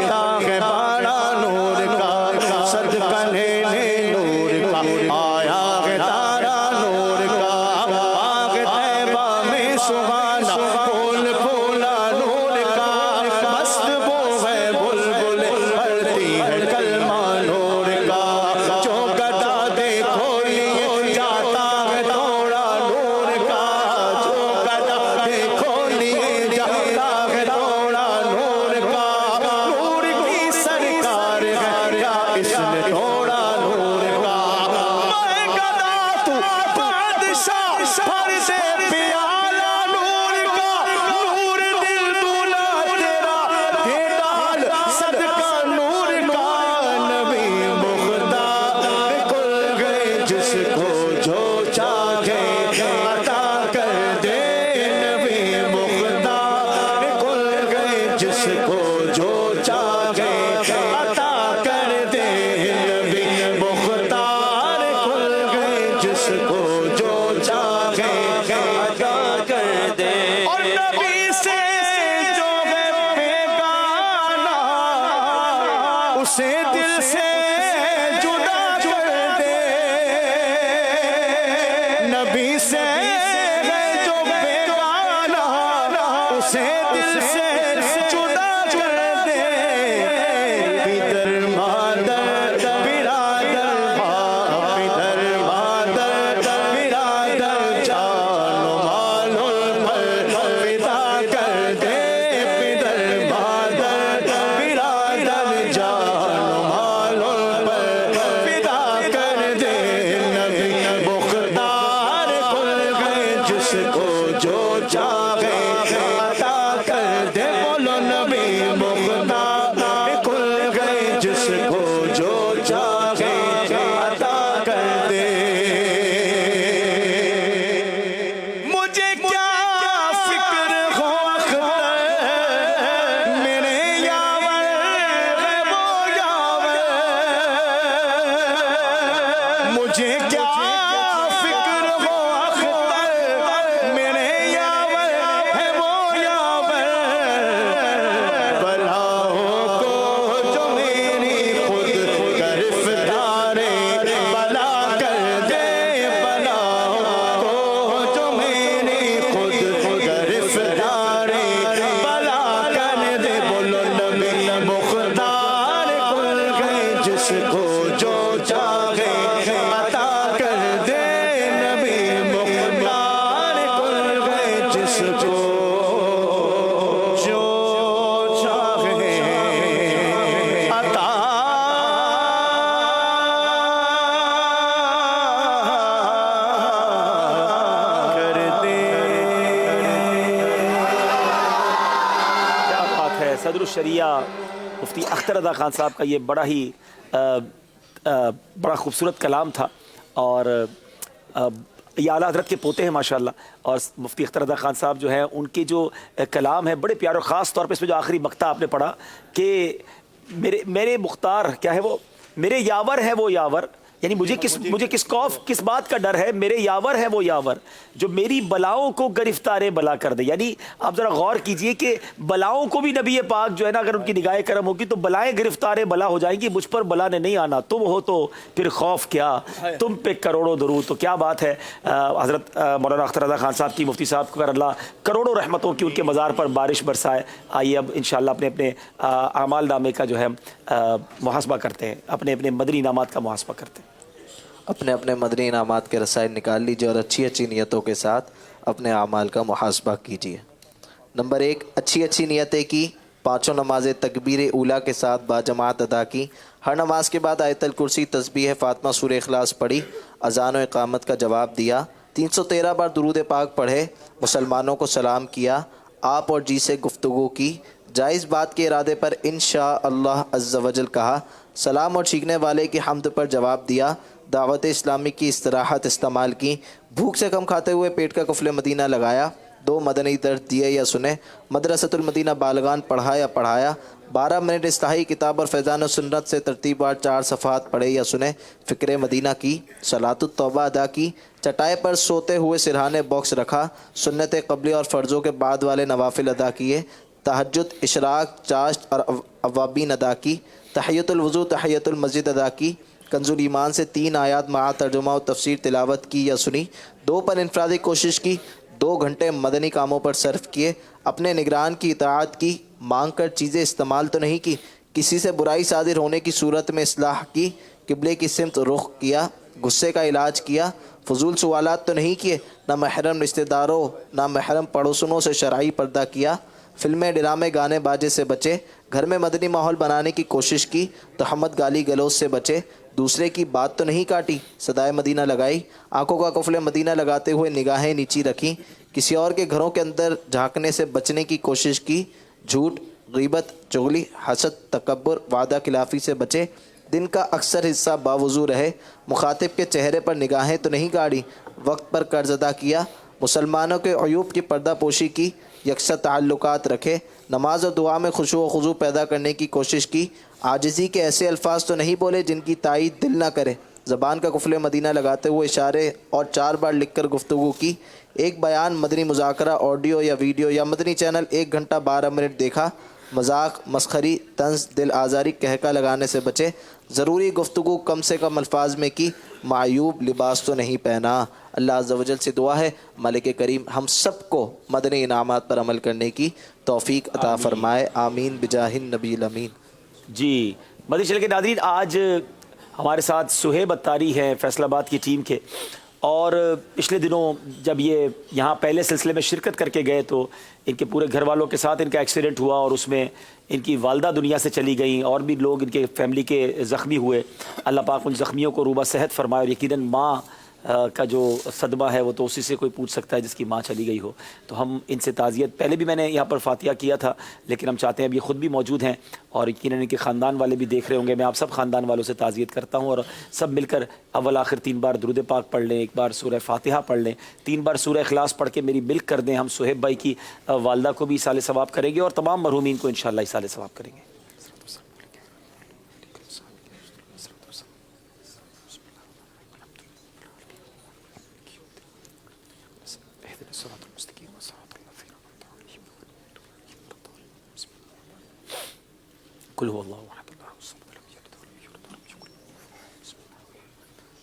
داغ باڑا نور کا، صدقہ لینے نور کا آیا ہے تارا نور کا. باغ طیبہ میں سہانا پھول پھولا نور کا، مست وہ ہے بلبل پڑھتی ہے کلمہ نور کا. جو گدا دیکھو لیے جاتا ہے توڑا نور کا، جو گدا دیکھو لیے جاتا ہے توڑا نور کا. نور کی سرکار ہے کیا اس نے توڑا نور کا. میں گدا تو بادشاہ بھر دے پیالہ نور کا. نور دل دولا تیرا دے ڈال صدقہ نور کا. نبی مختار کل گئے، جس کو جو چاہے عطا کر دے. نبی مختار کل گئے، جس کو جو چاہے عطا کر دے. نبی مختار کل گئے، جس کو جو چاہے عطا کر دے. اور نبی سے جو ہے بیگانہ، اسے دل سے جدا کر دے. نبی سے جو بیگانہ، اسے دل سے جدا کر دے. صدر الشریعہ مفتی اختر رضا خان صاحب کا یہ بڑا ہی بڑا خوبصورت کلام تھا، اور یہ اعلیٰ حضرت کے پوتے ہیں ماشاءاللہ، اور مفتی اختر رضا خان صاحب جو ہیں ان کے جو کلام ہے بڑے پیارے، خاص طور پہ اس میں جو آخری مقطع آپ نے پڑھا کہ میرے مختار کیا ہے وہ، میرے یاور ہے وہ یاور، یعنی مجھے کس بات کا ڈر ہے، میرے یاور ہے وہ یاور جو میری بلاؤں کو گرفتار بلا کر دے. یعنی آپ ذرا غور کیجئے کہ بلاؤں کو بھی نبی پاک جو ہے نا اگر ان کی نگاہ کرم ہوگی تو بلائیں گرفتار بلا ہو جائیں گی. مجھ پر بلا نے نہیں آنا، تم ہو تو پھر خوف کیا، تم پہ کروڑوں درود. تو کیا بات ہے، حضرت مولانا اختر رضا خان صاحب کی، مفتی صاحب کو اللہ کروڑوں رحمتوں کی ان کے مزار پر بارش برسائے. آئیے اب انشاءاللہ اپنے اعمال نامے کا جو ہے محاسبہ کرتے ہیں، اپنے مدنی انعامات کا محاسبہ کرتے ہیں. اپنے مدنی انعامات کے رسائل نکال لیجئے اور اچھی نیتوں کے ساتھ اپنے اعمال کا محاسبہ کیجئے. نمبر 1، اچھی نیتیں کی، 5 نمازیں تکبیر اولیٰ کے ساتھ باجماعت ادا کی، ہر نماز کے بعد آیت الکرسی، تسبیح فاطمہ، سورہ اخلاص پڑھی، اذان و اقامت کا جواب دیا، 313 بار درود پاک پڑھے، مسلمانوں کو سلام کیا، آپ اور جی سے گفتگو کی، جائز بات کے ارادے پر انشاءاللہ عز و جل کہا، سلام اور چھینکنے والے کی حمد پر جواب دیا، دعوت اسلامی کی استراحت استعمال کی، بھوک سے کم کھاتے ہوئے پیٹ کا قفل مدینہ لگایا، 2 مدنی درس دیے یا سنے، مدرسۃ المدینہ بالغان پڑھا یا پڑھایا، 12 منٹ اصلاحی کتاب اور فیضان و سنت سے ترتیب وار 4 صفحات پڑھے یا سنے، فکر مدینہ کی، صلاۃ التوبہ ادا کی، چٹائی پر سوتے ہوئے سرہانے باکس رکھا، سنت قبلی اور فرضوں کے بعد والے نوافل ادا کیے، تہجد، اشراق، چاشت اور اوابین ادا کی، تحیۃ الوضو، تحیۃ المسجد ادا کی، کنز الایمان سے 3 آیات مع ترجمہ و تفسیر تلاوت کی یا سنی، 2 پر انفرادی کوشش کی، 2 گھنٹے مدنی کاموں پر صرف کیے، اپنے نگران کی اطاعت کی، مانگ کر چیزیں استعمال تو نہیں کی، کسی سے برائی صادر ہونے کی صورت میں اصلاح کی، قبلے کی سمت رخ کیا، غصے کا علاج کیا، فضول سوالات تو نہیں کیے، نہ محرم رشتہ داروں نہ محرم پڑوسنوں سے شرعی پردہ کیا، فلمیں، ڈرامے، گانے باجے سے بچے، گھر میں مدنی ماحول بنانے کی کوشش کی، تہمت، گالی گلوچ سے بچے، دوسرے کی بات تو نہیں کاٹی، صدائے مدینہ لگائی، آنکھوں کا قفل مدینہ لگاتے ہوئے نگاہیں نیچی رکھیں، کسی اور کے گھروں کے اندر جھانکنے سے بچنے کی کوشش کی، جھوٹ، غیبت، چغلی، حسد، تکبر، وعدہ خلافی سے بچے، دن کا اکثر حصہ باوضو رہے، مخاطب کے چہرے پر نگاہیں تو نہیں گاڑی، وقت پر قرض ادا کیا، مسلمانوں کے عیوب کی پردہ پوشی کی، یکساں تعلقات رکھے، نماز اور دعا میں خشوع و خضوع پیدا کرنے کی کوشش کی، عاجزی کے ایسے الفاظ تو نہیں بولے جن کی تائید دل نہ کرے، زبان کا قفل مدینہ لگاتے ہوئے اشارے اور 4 بار لکھ کر گفتگو کی، ایک بیان، مدنی مذاکرہ، آڈیو یا ویڈیو یا مدنی چینل 1 گھنٹہ 12 منٹ دیکھا، مذاق، مسخری، طنز، دل آزاری، کہکا لگانے سے بچے، ضروری گفتگو کم سے کم الفاظ میں کی، معیوب لباس تو نہیں پہنا. اللہ عز و جل سے دعا ہے مالک کریم ہم سب کو مدنی انعامات پر عمل کرنے کی توفیق عطا فرمائے. آمین بجاہ النبی الامین. جی مدنی چینل کے ناظرین، آج ہمارے ساتھ صہیب اتاری ہیں فیصل آباد کی ٹیم کے، اور پچھلے دنوں جب یہ یہاں پہلے سلسلے میں شرکت کر کے گئے تو ان کے پورے گھر والوں کے ساتھ ان کا ایکسیڈنٹ ہوا اور اس میں ان کی والدہ دنیا سے چلی گئیں، اور بھی لوگ ان کے فیملی کے زخمی ہوئے. اللہ پاک ان زخمیوں کو روبہ صحت فرمائے، اور یقیناً ماں کا جو صدمہ ہے وہ تو اسی سے کوئی پوچھ سکتا ہے جس کی ماں چلی گئی ہو. تو ہم ان سے تعزیت، پہلے بھی میں نے یہاں پر فاتحہ کیا تھا لیکن ہم چاہتے ہیں اب یہ خود بھی موجود ہیں اور یقیناً ان کے خاندان والے بھی دیکھ رہے ہوں گے. میں آپ سب خاندان والوں سے تعزیت کرتا ہوں، اور سب مل کر اول آخر 3 بار درود پاک پڑھ لیں، 1 بار سورہ فاتحہ پڑھ لیں، 3 بار سورہ اخلاص پڑھ کے میری ملک کر دیں. ہم صہیب بھائی کی والدہ کو بھی ایصال ثواب کریں گے اور تمام مرحومین کو انشاءاللہ ایصال ثواب کریں گے. قل هو الله احد الله الصمد لم يلد ولم يولد ولم يكن له كفوا احد.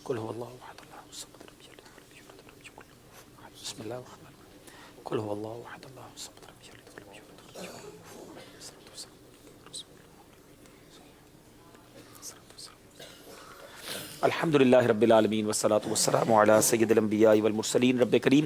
قل هو الله احد الله الصمد لم يلد ولم يولد ولم يكن له كفوا احد. بسم الله الرحمن الرحيم. قل هو الله احد الله الصمد لم يلد ولم يولد ولم يكن له كفوا احد. الحمد للہ رب العالمین والصلاة والسلام علی سید الانبیاء والمرسلین. رب کریم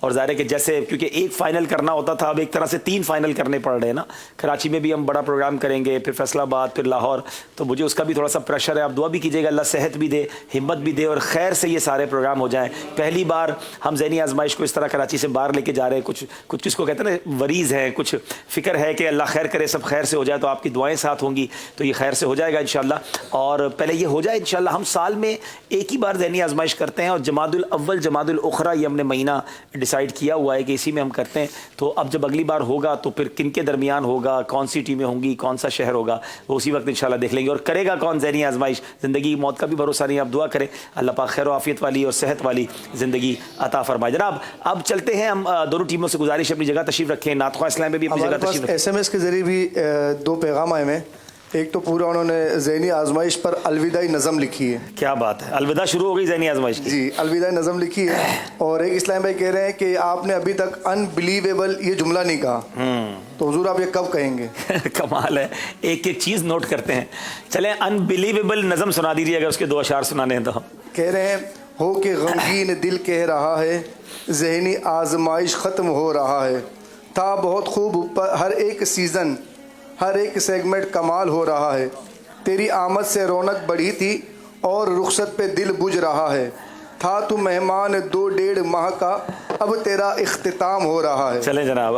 اور ظاہر ہے کہ جیسے کیونکہ ایک فائنل کرنا ہوتا تھا اب ایک طرح سے 3 فائنل کرنے پڑ رہے ہیں نا. کراچی میں بھی ہم بڑا پروگرام کریں گے, پھر فیصل آباد, پھر لاہور, تو مجھے اس کا بھی تھوڑا سا پریشر ہے. آپ دعا بھی کیجیے گا اللہ صحت بھی دے, ہمت بھی دے اور خیر سے یہ سارے پروگرام ہو جائیں. پہلی بار ہم ذہنی آزمائش کو اس طرح کراچی سے باہر لے کے جا رہے ہیں. کچھ کس کو کہتے ہیں نا وریز ہیں, کچھ فکر ہے کہ اللہ خیر کرے, سب خیر سے ہو جائے, تو آپ کی دعائیں ساتھ ہوں گی تو یہ خیر سے ہو جائے گا انشاءاللہ. اور پہلے یہ ہو جائے انشاءاللہ. ہم سال میں ایک ہی بار ذہنی آزمائش کرتے ہیں اور جمادی الاول جمادی الاخری یہ ہم نے مہینہ ڈیسائیڈ کیا ہوا ہے کہ اسی میں ہم کرتے ہیں. تو اب جب اگلی بار ہوگا تو پھر کن کے درمیان ہوگا, کون سی ٹیمیں ہوں گی, کون سا شہر ہوگا, وہ اسی وقت انشاءاللہ دیکھ لیں گے. اور کرے گا کون ذہنی آزمائش, زندگی موت کا بھی بھروسہ نہیں. آپ دعا کریں اللہ پاک خیر و عافیت والی اور صحت والی زندگی عطا فرمائے. جناب اب چلتے ہیں ہم دونوں ٹیموں سے گزارش اپنی جگہ تشریف رکھیں. ناتخواہ اسلام میں بھی اپنی جگہ تشریف رکھیں. SMS کے ذریعے بھی 2 پیغام آئے ہیں. ایک تو پورا انہوں نے ذہنی آزمائش پر الوداعی نظم لکھی ہے. کیا بات ہے, الوداع شروع ہو گئی ذہنی آزمائش کی. جی الوداعی نظم لکھی ہے. اور ایک اسلام بھائی کہہ رہے ہیں کہ آپ نے ابھی تک انبلیویبل یہ جملہ نہیں کہا, تو حضور آپ یہ کب کہیں گے؟ کمال ہے, ایک ایک چیز نوٹ کرتے ہیں. چلیں انبلیویبل نظم سنا دیجیے اگر اس کے 2 اشعار سنانے ہیں تو. کہہ رہے ہیں ہو کہ غمگین دل کہہ رہا ہے ذہنی آزمائش ختم ہو رہا ہے. تھا بہت خوب ہر ایک سیزن, ہر ایک سیگمنٹ کمال ہو رہا ہے. تیری آمد سے رونق بڑھی تھی اور رخصت پہ دل بجھ رہا ہے. تھا تو مہمان 2.5 ماہ کا, اب تیرا اختتام ہو رہا ہے. چلیں جناب,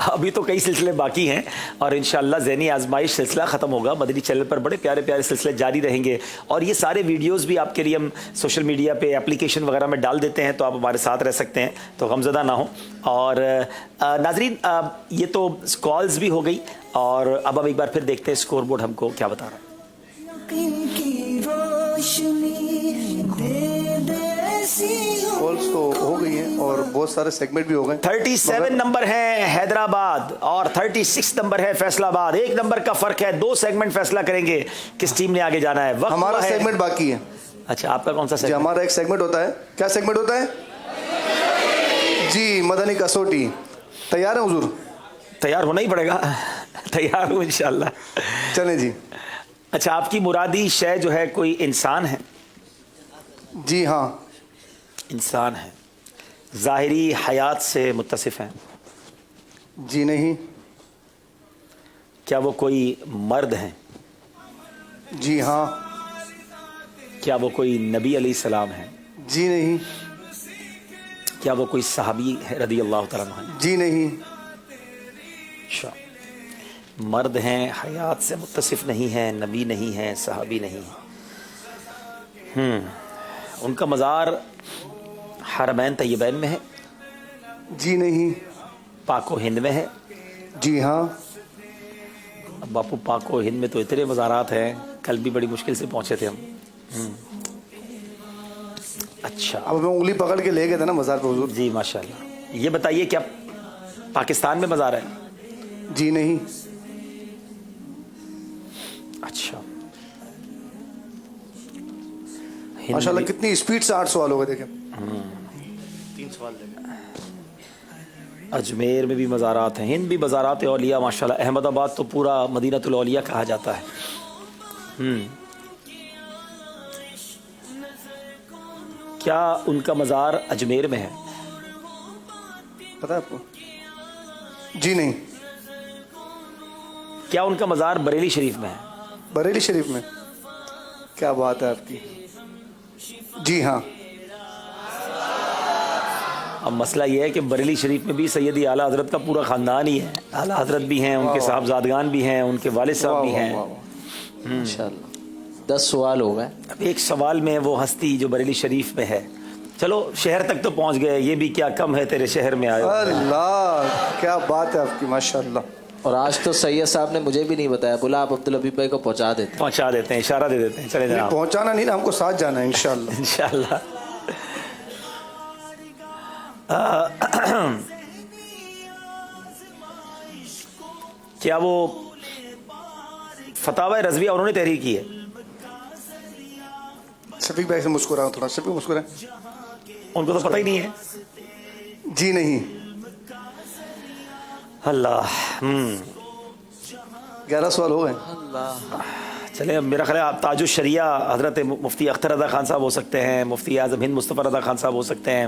ابھی تو کئی سلسلے باقی ہیں اور انشاءاللہ ذہنی آزمائش سلسلہ ختم ہوگا. مدنی چینل پر بڑے پیارے پیارے سلسلے جاری رہیں گے اور یہ سارے ویڈیوز بھی آپ کے لیے ہم سوشل میڈیا پہ اپلیکیشن وغیرہ میں ڈال دیتے ہیں, تو آپ ہمارے ساتھ رہ سکتے ہیں, تو غمزدہ نہ ہوں. اور ناظرین یہ تو کالز بھی ہو گئی اور اب ہم ایک بار پھر دیکھتے ہیں اسکور بورڈ ہم کو کیا بتا رہا ہے. کالز تو ہو گئی ہیں اور بہت سارے سیگمنٹ بھی ہو گئے. 37 نمبر ہے حیدرآباد اور 36 نمبر ہے فیصل آباد. 1 نمبر کا فرق ہے. 2 سیگمنٹ فیصلہ کریں گے کس ٹیم نے آگے جانا ہے. ہمارا سیگمنٹ باقی ہے. اچھا آپ کا کون سا سیگمنٹ؟ ہمارا ایک سیگمنٹ ہوتا ہے. کیا سیگمنٹ ہوتا ہے جی؟ مدنی کسوٹی. تیار ہے حضور؟ تیار ہونا ہی پڑے گا. تیار ہوں انشاءاللہ. چلیں جی. اچھا آپ کی مرادی شے جو ہے کوئی انسان ہے؟ جی ہاں انسان ہے. ظاہری حیات سے متصف ہیں؟ جی نہیں. کیا وہ کوئی مرد ہیں؟ جی ہاں. کیا وہ کوئی نبی علیہ السلام ہیں؟ جی نہیں. کیا وہ کوئی صحابی ہے رضی اللہ تعالیٰ عنہ ہیں؟ جی نہیں. اچھا مرد ہیں, حیات سے متصف نہیں ہیں, نبی نہیں ہیں, صحابی نہیں ہیں. ان کا مزار حرمین طیبین میں ہے؟ جی نہیں. پاک و ہند میں ہے؟ جی ہاں. اب باپو پاک و ہند میں تو اتنے مزارات ہیں, کل بھی بڑی مشکل سے پہنچے تھے ہم. اچھا اب ہمیں انگلی پکڑ کے لے گئے تھے نا مزار پہ حضور. جی ماشاءاللہ. یہ بتائیے کیا پاکستان میں مزار ہے؟ جی نہیں. اچھا ماشاءاللہ کتنی اسپیڈ سے 8 سوال ہو گئے. دیکھیں 3 سوال لے گئے. اجمیر میں بھی مزارات ہیں, ہند بھی مزارات اولیاء ماشاءاللہ. احمد آباد تو پورا مدینۃ الاولیاء کہا جاتا ہے. کیا ان کا مزار اجمیر میں ہے؟ پتہ ہے آپ کو؟ جی نہیں. کیا ان کا مزار بریلی شریف میں ہے؟ بریلی شریف میں. کیا بات ہے آپ کی. جی ہاں. اب مسئلہ یہ ہے کہ بریلی شریف میں بھی سیدی اعلیٰ حضرت کا پورا خاندان ہی ہے. اعلیٰ حضرت بھی ہیں, ان کے صاحبزادگان بھی ہیں, ان کے والد صاحب بھی ہیں. انشاءاللہ 10 سوال ہو گئے. اب ایک سوال میں وہ ہستی جو بریلی شریف میں ہے, چلو شہر تک تو پہنچ گئے, یہ بھی کیا کم ہے تیرے شہر میں آئے. اللہ کیا بات ہے آپ کی ماشاءاللہ. اور آج تو سید صاحب نے مجھے بھی نہیں بتایا, بولا آپ عبدالحبیب بھائی کو پہنچا دیتے ہیں, اشارہ دے دیتے ہیں. چلے جناب. پہنچانا نہیں نا, ہم کو ساتھ جانا ہے انشاءاللہ. انشاءاللہ. کیا وہ فتاوی رضویہ انہوں نے تحریر کی ہے؟ شفیق بھائی سے مسکراؤ تھوڑا. شفیق مسکرائیں. ان کو تو پتہ ہی نہیں ہے. جی نہیں. اللہ 11 سوال ہو گئے. چلیں اب میرا خیال ہے آپ تاج الشریعہ حضرت مفتی اختر رضا خان صاحب ہو سکتے ہیں, مفتی اعظم ہند مصطفیٰ رضا خان صاحب ہو سکتے ہیں,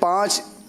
5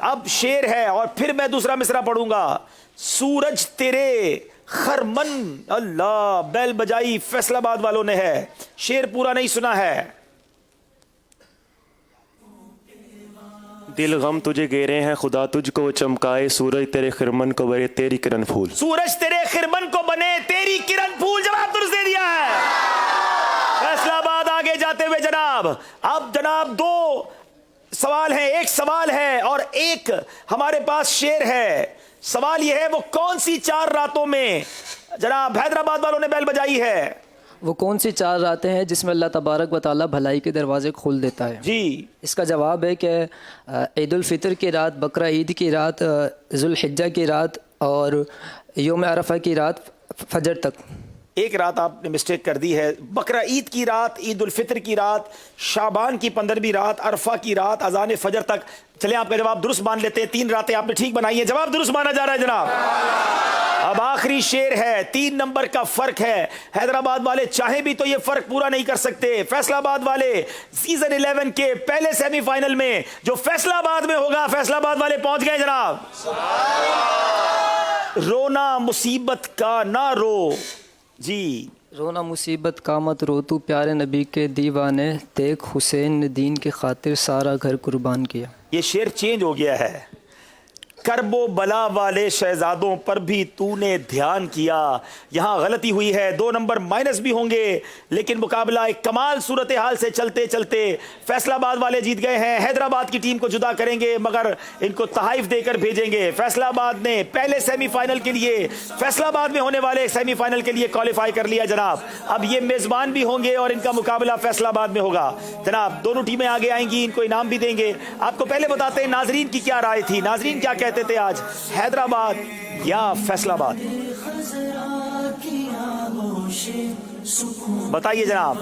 اب شیر ہے اور پھر میں دوسرا مصرع پڑھوں گا. سورج تیرے خرمن, اللہ بیل بجائی فیصل آباد والوں نے ہے, شیر پورا نہیں سنا ہے. دل غم تجھے گیرے ہیں خدا تجھ کو چمکائے, سورج تیرے خرمن کو بنے تیری کرن پھول. سورج تیرے خرمن کو بنے تیری کرن پھول, جواب درست دے دیا ہے. فیصلہ آباد آگے جاتے ہوئے جناب, اب جناب دو سوال ہیں, ایک سوال ہے اور ایک ہمارے پاس شیر ہے. سوال یہ ہے وہ کون سی 4 راتوں میں جناب حیدرآباد والوں نے بیل بجائی ہے؟ وہ کون سی 4 راتیں ہیں جس میں اللہ تبارک و تعالیٰ بھلائی کے دروازے کھول دیتا ہے؟ جی, اس کا جواب ہے کہ عید الفطر کی رات, بقرہ عید کی رات, ذوالحجہ کی رات اور یوم عرفہ کی رات فجر تک. ایک رات آپ نے مسٹیک کر دی ہے. بقرہ عید کی رات, عید الفطر کی رات, شعبان کی 15ویں رات, عرفہ کی رات, اذان فجر تک. چلیں آپ کا جواب درست مان لیتے ہیں. 3 راتیں آپ نے ٹھیک بنائی ہیں, جواب درست مانا جا رہا ہے جناب. اب آخری شیر ہے, 3 نمبر کا فرق ہے. حیدرآباد والے چاہیں بھی تو یہ فرق پورا نہیں کر سکتے. فیصل آباد والے سیزن 11 کے پہلے سیمی فائنل میں جو فیصل آباد میں ہوگا, فیصل آباد والے پہنچ گئے جناب. رونا مصیبت کا نہ رو, جی رونا مصیبت کا مت رو, تو پیارے نبی کے دیوانے, دیکھ حسین نے دین کی خاطر سارا گھر قربان کیا. یہ شعر چینج ہو گیا ہے. کرب و بلا والے شہزادوں پر بھی تو نے دھیان کیا. یہاں غلطی ہوئی ہے, 2 نمبر مائنس بھی ہوں گے, لیکن مقابلہ ایک کمال صورتحال سے چلتے چلتے فیصل آباد والے جیت گئے ہیں. حیدرآباد کی ٹیم کو جدا کریں گے مگر ان کو تحائف دے کر بھیجیں گے. فیصل آباد نے پہلے سیمی فائنل کے لیے, فیصل آباد میں ہونے والے سیمی فائنل کے لیے کوالیفائی کر لیا جناب. اب یہ میزبان بھی ہوں گے اور ان کا مقابلہ فیصل آباد میں ہوگا جناب. دونوں ٹیمیں آگے آئیں گی, ان کو انعام بھی دیں گے. آپ کو پہلے بتاتے ہیں ناظرین کی کیا رائے تھی. ناظرین کیا کہتے تھے آج, حیدرآباد یا فیصل آباد؟ بتائیے جناب.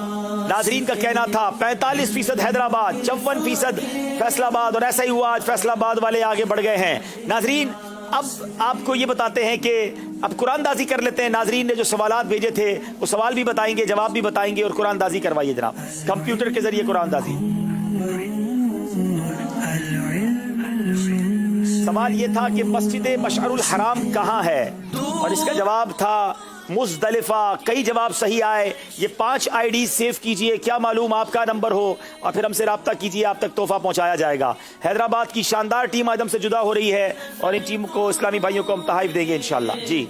ناظرین کا کہنا تھا 45% حیدرآباد, 54% فیصل آباد, اور ایسا ہی ہوا, آج فیصل آباد والے آگے بڑھ گئے ہیں. ناظرین اب آپ کو یہ بتاتے ہیں کہ اب قرآن دازی کر لیتے ہیں. ناظرین نے جو سوالات بھیجے تھے وہ سوال بھی بتائیں گے, جواب بھی بتائیں گے, اور قرآن دازی کروائیے جناب, کمپیوٹر کے ذریعے قرآن دازی. سوال یہ تھا کہ مسجد مشعر الحرام کہاں ہے, اور اس کا جواب تھا مزدلفہ. کئی جواب صحیح آئے. یہ 5 آئی ڈی سیو کیجئے, کیا معلوم آپ کا نمبر ہو, اور پھر ہم سے رابطہ کیجئے, آپ تک تحفہ پہنچایا جائے گا. حیدرآباد کی شاندار ٹیم آج ہم سے جدا ہو رہی ہے, اور ان ٹیم کو اسلامی بھائیوں کو ہم تحائف دیں گے انشاءاللہ. جی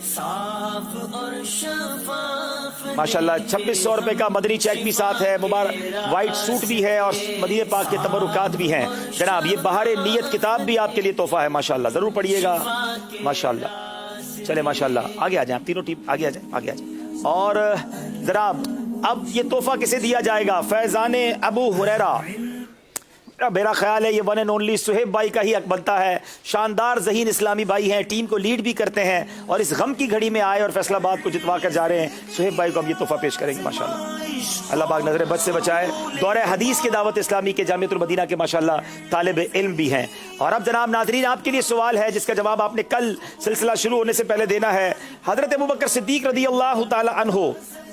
ماشاءاللہ 2600 روپے کا مدنی چیک بھی ساتھ ہے, مبارک وائٹ سوٹ بھی ہے, اور مدینہ پاک کے تبرکات بھی ہیں جناب. یہ بہار نیت کتاب بھی آپ کے لیے تحفہ ہے ماشاءاللہ, ضرور پڑھیے گا ماشاءاللہ. چلے ماشاءاللہ آگے آ جائیں, تینوں ٹیم آگے آ جائیں, آگے آ جائیں. اور جناب اب یہ تحفہ کسے دیا جائے گا؟ فیضان ابو ہریرہ. میرا خیال ہے یہ ون اینڈ اونلی صہیب بھائی کا ہی حق بنتا ہے. شاندار ذہین اسلامی بھائی ہیں, ٹیم کو لیڈ بھی کرتے ہیں, اور اس غم کی گھڑی میں آئے اور فیصل آباد کو جتوا کر جا رہے ہیں. صہیب بھائی کو ہم یہ تحفہ پیش کریں گے ماشاءاللہ. اللہ پاک نظر بد سے بچائے. دورہ حدیث کے دعوت اسلامی کے جامعۃ المدینہ کے ماشاءاللہ طالب علم بھی ہیں. اور اب جناب ناظرین آپ کے لیے سوال ہے جس کا جواب آپ نے کل سلسلہ شروع ہونے سے پہلے دینا ہے. حضرت ابوبکر صدیق رضی اللہ تعالی عنہ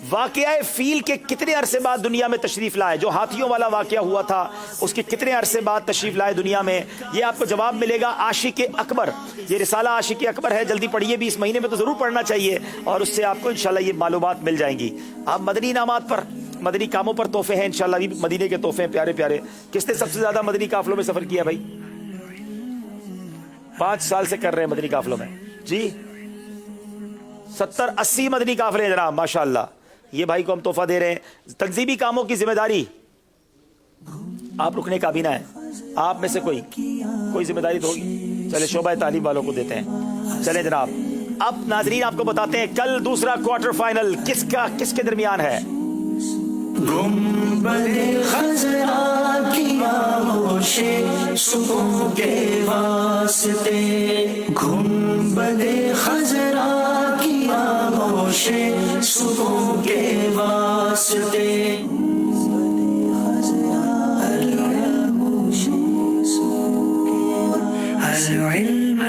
واقعہ فیل کے کتنے عرصے بعد دنیا میں تشریف لائے؟ جو ہاتھیوں والا واقعہ ہوا تھا اس کے کتنے عرصے بعد تشریف لائے دنیا میں؟ یہ آپ کو جواب ملے گا عاشق اکبر. یہ رسالہ عاشق اکبر ہے, جلدی پڑھیے بھی, اس مہینے میں تو ضرور پڑھنا چاہیے, اور اس سے آپ کو انشاءاللہ یہ معلومات مل جائیں گی. آپ مدنی انعامات پر, مدنی کاموں پر تحفے ہیں انشاءاللہ, بھی مدینے کے تحفے ہیں پیارے پیارے. کس نے سب سے زیادہ مدنی قافلوں میں سفر کیا بھائی؟ 5 سال سے کر رہے ہیں مدنی قافلوں میں جی. 70-80 مدنی قافلے جناب ماشاءاللہ. یہ بھائی کو ہم تحفہ دے رہے ہیں. تنظیمی کاموں کی ذمہ داری آپ رکنے کابینہ ہے, آپ میں سے کوئی ذمہ داری تو ہوگی. چلے شعبہ تعلیم والوں کو دیتے ہیں. چلے جناب اب ناظرین آپ کو بتاتے ہیں کل دوسرا کوارٹر فائنل کس کے درمیان ہے. گنبد خضرا کی آغوشیں صبح کے واسطے, گنبد خضرا کی آغوشیں صبح کے واسطے, العلم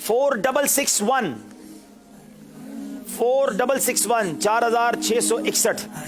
4661 4661 4661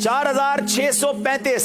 4635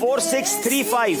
4635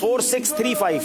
4635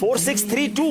4632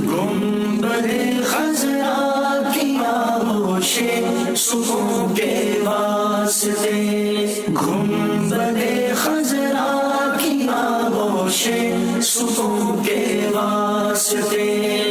گنبدِ خضرا کی آغوش صبح کے واسطے گنبدِ خضرا کی آغوش صبح کے واسطے